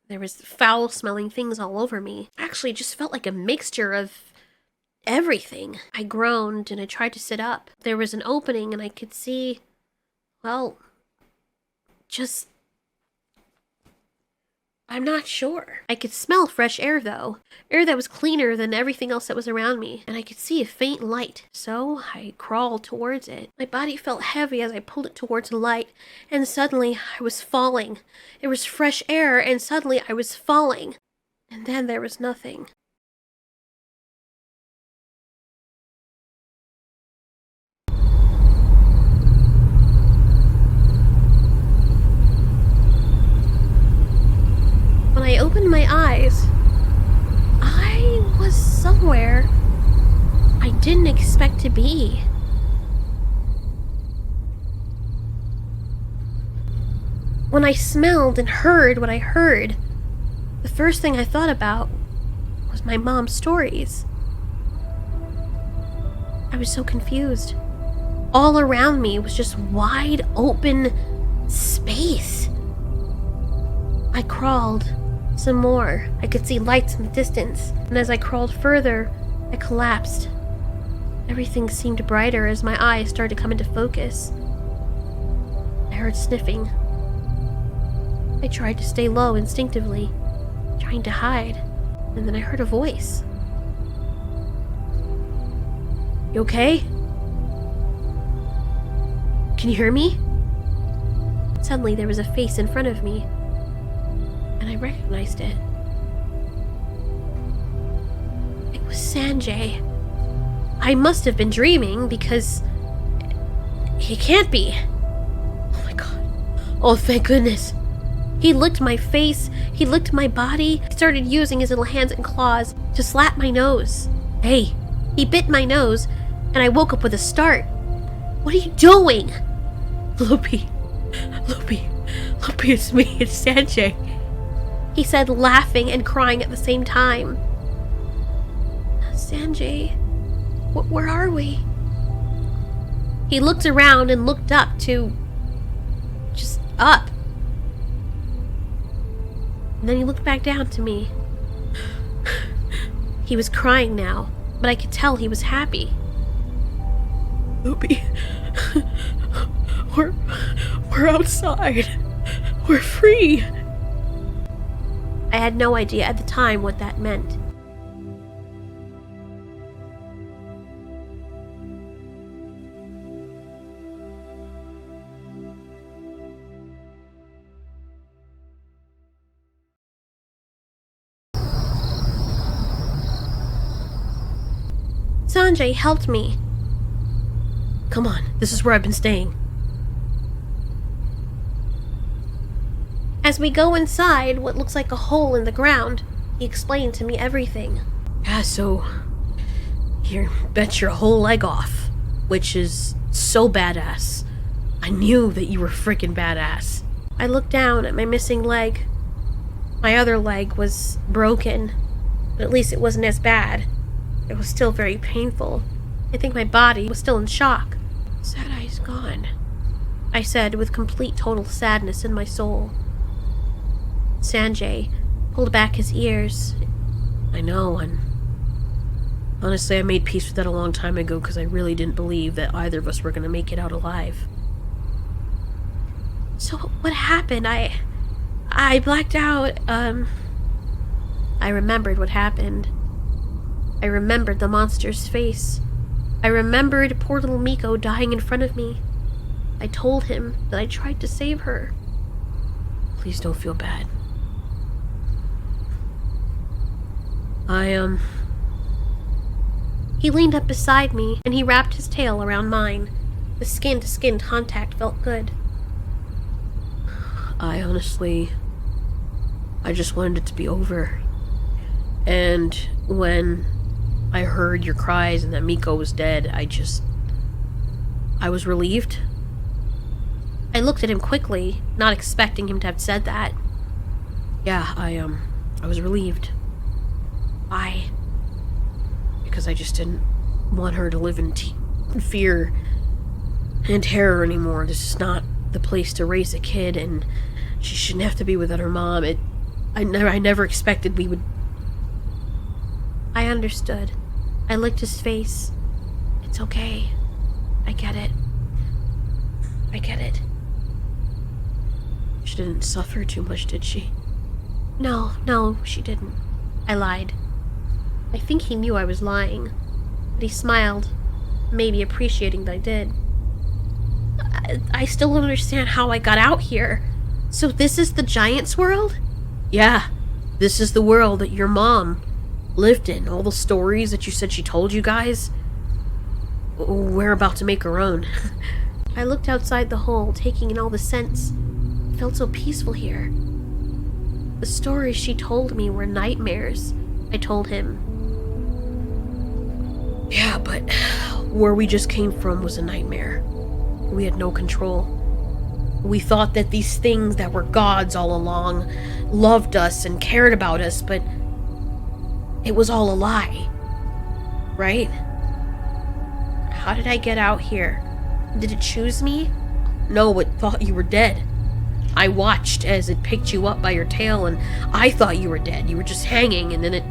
There was foul-smelling things all over me. Actually, it just felt like a mixture of everything. I groaned and I tried to sit up. There was an opening and I could see, well, just, I'm not sure. I could smell fresh air though. Air that was cleaner than everything else that was around me. And I could see a faint light. So I crawled towards it. My body felt heavy as I pulled it towards the light. And suddenly I was falling. It was fresh air and suddenly I was falling. And then there was nothing. When I opened my eyes, I was somewhere I didn't expect to be. When I smelled and heard what I heard, the first thing I thought about was my mom's stories. I was so confused. All around me was just wide open space. I crawled some more. I could see lights in the distance, and as I crawled further, I collapsed. Everything seemed brighter as my eyes started to come into focus. I heard sniffing. I tried to stay low instinctively, trying to hide, and then I heard a voice. "You okay? Can you hear me?" Suddenly there was a face in front of me, and I recognized it. It was Sanjay. I must have been dreaming because he can't be. Oh my god. Oh, thank goodness. He licked my face, he licked my body, he started using his little hands and claws to slap my nose. Hey, he bit my nose, and I woke up with a start. What are you doing? Lupi, it's me, it's Sanjay. He said, laughing and crying at the same time. Sanjay, where are we? He looked around and looked up to... just up. And then he looked back down to me. He was crying now, but I could tell he was happy. Lupi, we're outside. We're free. I had no idea at the time what that meant. Sanjay helped me. Come on, this is where I've been staying. As we go inside what looks like a hole in the ground, he explained to me everything. Yeah, so you bet your whole leg off, which is so badass. I knew that you were freaking badass. I looked down at my missing leg. My other leg was broken. but at least it wasn't as bad. It was still very painful. I think my body was still in shock. Sad Eye's gone, I said with complete total sadness in my soul. Sanjay pulled back his ears. I know, and honestly, I made peace with that a long time ago because I really didn't believe that either of us were going to make it out alive. So what happened? I blacked out. I remembered what happened. I remembered the monster's face. I remembered poor little Miko dying in front of me. I told him that I tried to save her. Please don't feel bad. He leaned up beside me and he wrapped his tail around mine. The skin-to-skin contact felt good. I just wanted it to be over. And when I heard your cries and that Miko was dead, I was relieved. I looked at him quickly, not expecting him to have said that. Yeah, I was relieved. Why? Because I just didn't want her to live in fear and terror anymore. This is not the place to raise a kid, and she shouldn't have to be without her mom. I never expected we would... I understood. I licked his face. It's okay. I get it. I get it. She didn't suffer too much, did she? No, she didn't. I lied. I think he knew I was lying, but he smiled, maybe appreciating that I did. I still don't understand how I got out here. So this is the Giants' world? Yeah, this is the world that your mom lived in. All the stories that you said she told you guys, we're about to make our own. I looked outside the hole, taking in all the scents. It felt so peaceful here. The stories she told me were nightmares, I told him. Yeah, but where we just came from was a nightmare. We had no control. We thought that these things that were gods all along loved us and cared about us, but it was all a lie. Right? How did I get out here? Did it choose me? No, it thought you were dead. I watched as it picked you up by your tail, and I thought you were dead. You were just hanging, and then it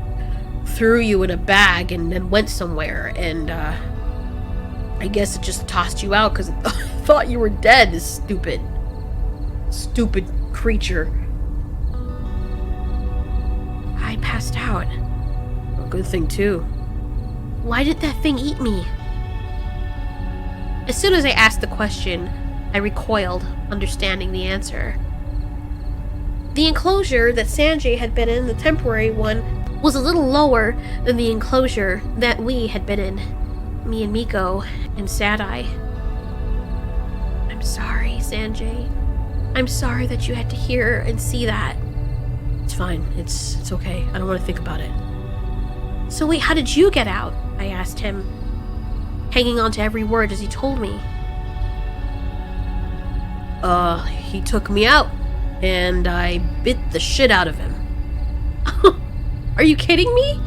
threw you in a bag and then went somewhere, and I guess it just tossed you out because it thought you were dead, this stupid creature. I passed out. A good thing, too. Why did that thing eat me? As soon as I asked the question, I recoiled, understanding the answer. The enclosure that Sanjay had been in, the temporary one, was a little lower than the enclosure that we had been in. Me and Miko and Sad Eye. I'm sorry, Sanjay. I'm sorry that you had to hear and see that. It's fine. It's okay. I don't want to think about it. So wait, how did you get out? I asked him, hanging on to every word as he told me. He took me out, and I bit the shit out of him. Are you kidding me?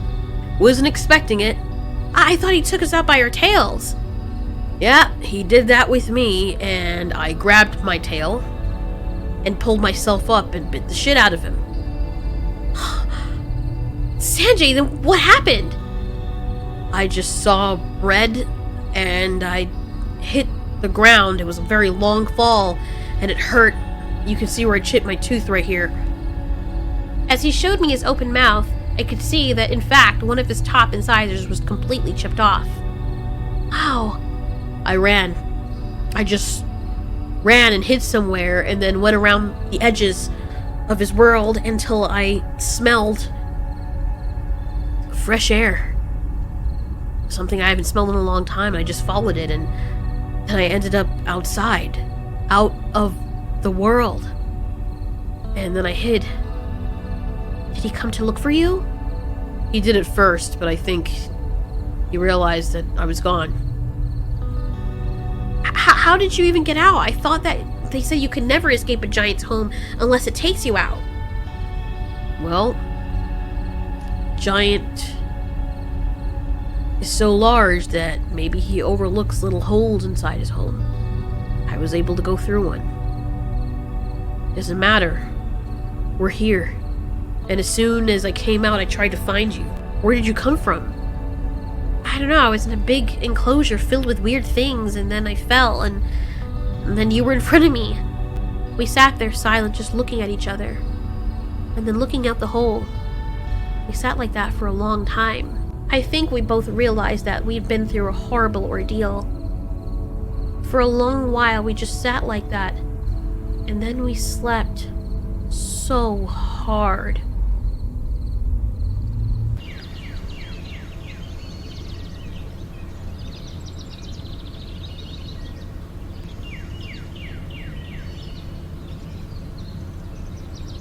Wasn't expecting it. I thought he took us out by our tails. Yeah, he did that with me, and I grabbed my tail and pulled myself up and bit the shit out of him. Sanjay, then what happened? I just saw red, and I hit the ground. It was a very long fall, and it hurt. You can see where I chipped my tooth right here. As he showed me his open mouth, I could see that, in fact, one of his top incisors was completely chipped off. Wow. I ran. I just ran and hid somewhere, and then went around the edges of his world until I smelled fresh air. Something I haven't smelled in a long time, and I just followed it, and then I ended up outside, out of the world. And then I hid. Did he come to look for you? He did at first, but I think he realized that I was gone. How did you even get out? I thought that they said you could never escape a giant's home unless it takes you out. Well, giant is so large that maybe he overlooks little holes inside his home. I was able to go through one. Doesn't matter. We're here. And as soon as I came out, I tried to find you. Where did you come from? I don't know, I was in a big enclosure filled with weird things, and then I fell, and then you were in front of me. We sat there silent, just looking at each other, and then looking out the hole. We sat like that for a long time. I think we both realized that we'd been through a horrible ordeal. For a long while, we just sat like that, and then we slept so hard.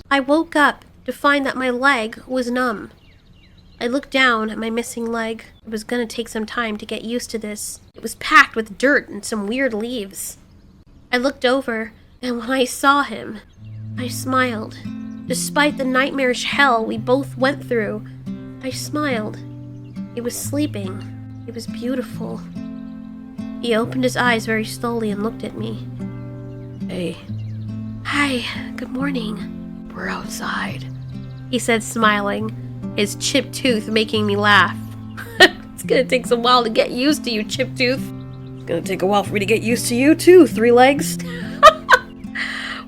I woke up to find that my leg was numb. I looked down at my missing leg. It was gonna take some time to get used to this. It was packed with dirt and some weird leaves. I looked over, and when I saw him, I smiled. Despite the nightmarish hell we both went through, I smiled. He was sleeping. It was beautiful. He opened his eyes very slowly and looked at me. Hey, Hi, good morning, we're outside. he said, smiling, his chipped tooth making me laugh. It's gonna take some while to get used to you, chipped tooth. It's gonna take a while for me to get used to you too, three legs.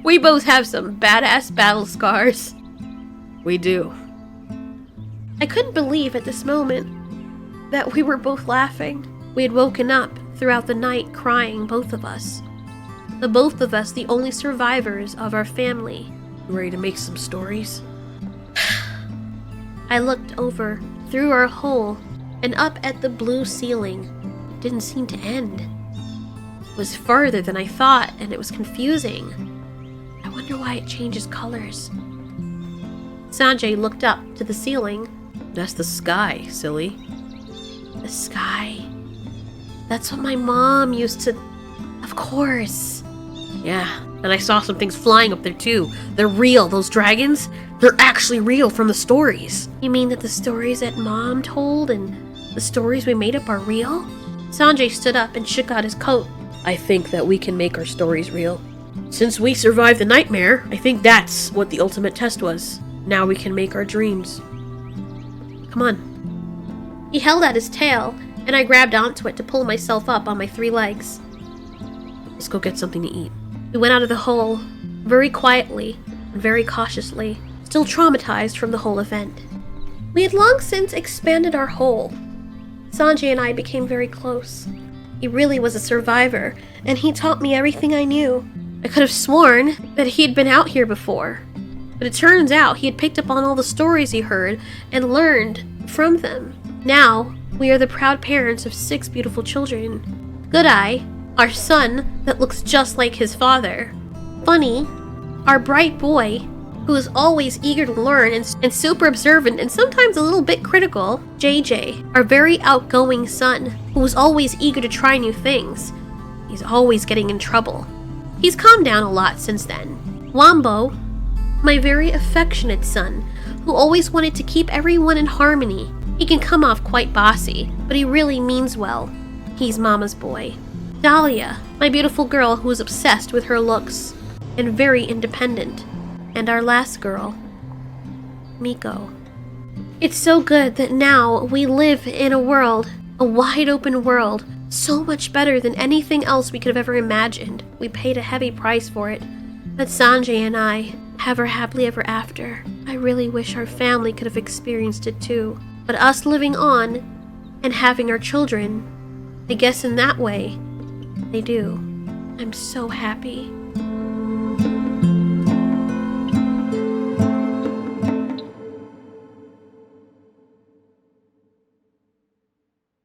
We both have some badass battle scars. We do. I couldn't believe at this moment that we were both laughing. We had woken up throughout the night crying, both of us. The both of us, the only survivors of our family. Ready to make some stories? I looked over through our hole and up at the blue ceiling. It didn't seem to end. It was farther than I thought, and it was confusing. I wonder why it changes colors. Sanjay looked up to the ceiling. That's the sky, silly. The sky. That's what my mom used to... Of course. Yeah, and I saw some things flying up there too. They're real, those dragons. They're actually real from the stories. You mean that the stories that Mom told and the stories we made up are real? Sanjay stood up and shook out his coat. I think that we can make our stories real. Since we survived the nightmare, I think that's what the ultimate test was. Now we can make our dreams. Come on. He held out his tail, and I grabbed onto it to pull myself up on my 3 legs. Let's go get something to eat. We went out of the hole, very quietly and very cautiously, still traumatized from the whole event. We had long since expanded our hole. Sanjay and I became very close. He really was a survivor, and he taught me everything I knew. I could have sworn that he'd been out here before, but it turns out he had picked up on all the stories he heard and learned from them. Now, we are the proud parents of 6 beautiful children. Good Eye, our son that looks just like his father. Funny, our bright boy, who is always eager to learn and super observant and sometimes a little bit critical. JJ, our very outgoing son, who is always eager to try new things. He's always getting in trouble. He's calmed down a lot since then. Wombo, my very affectionate son, who always wanted to keep everyone in harmony. He can come off quite bossy, but he really means well. He's Mama's boy. Dahlia, my beautiful girl who is obsessed with her looks, and very independent. And our last girl, Miko. It's so good that now we live in a world, a wide open world, so much better than anything else we could have ever imagined. We paid a heavy price for it, but Sanjay and I have our happily ever after. I really wish our family could have experienced it too. But us living on and having our children, I guess in that way, they do. I'm so happy.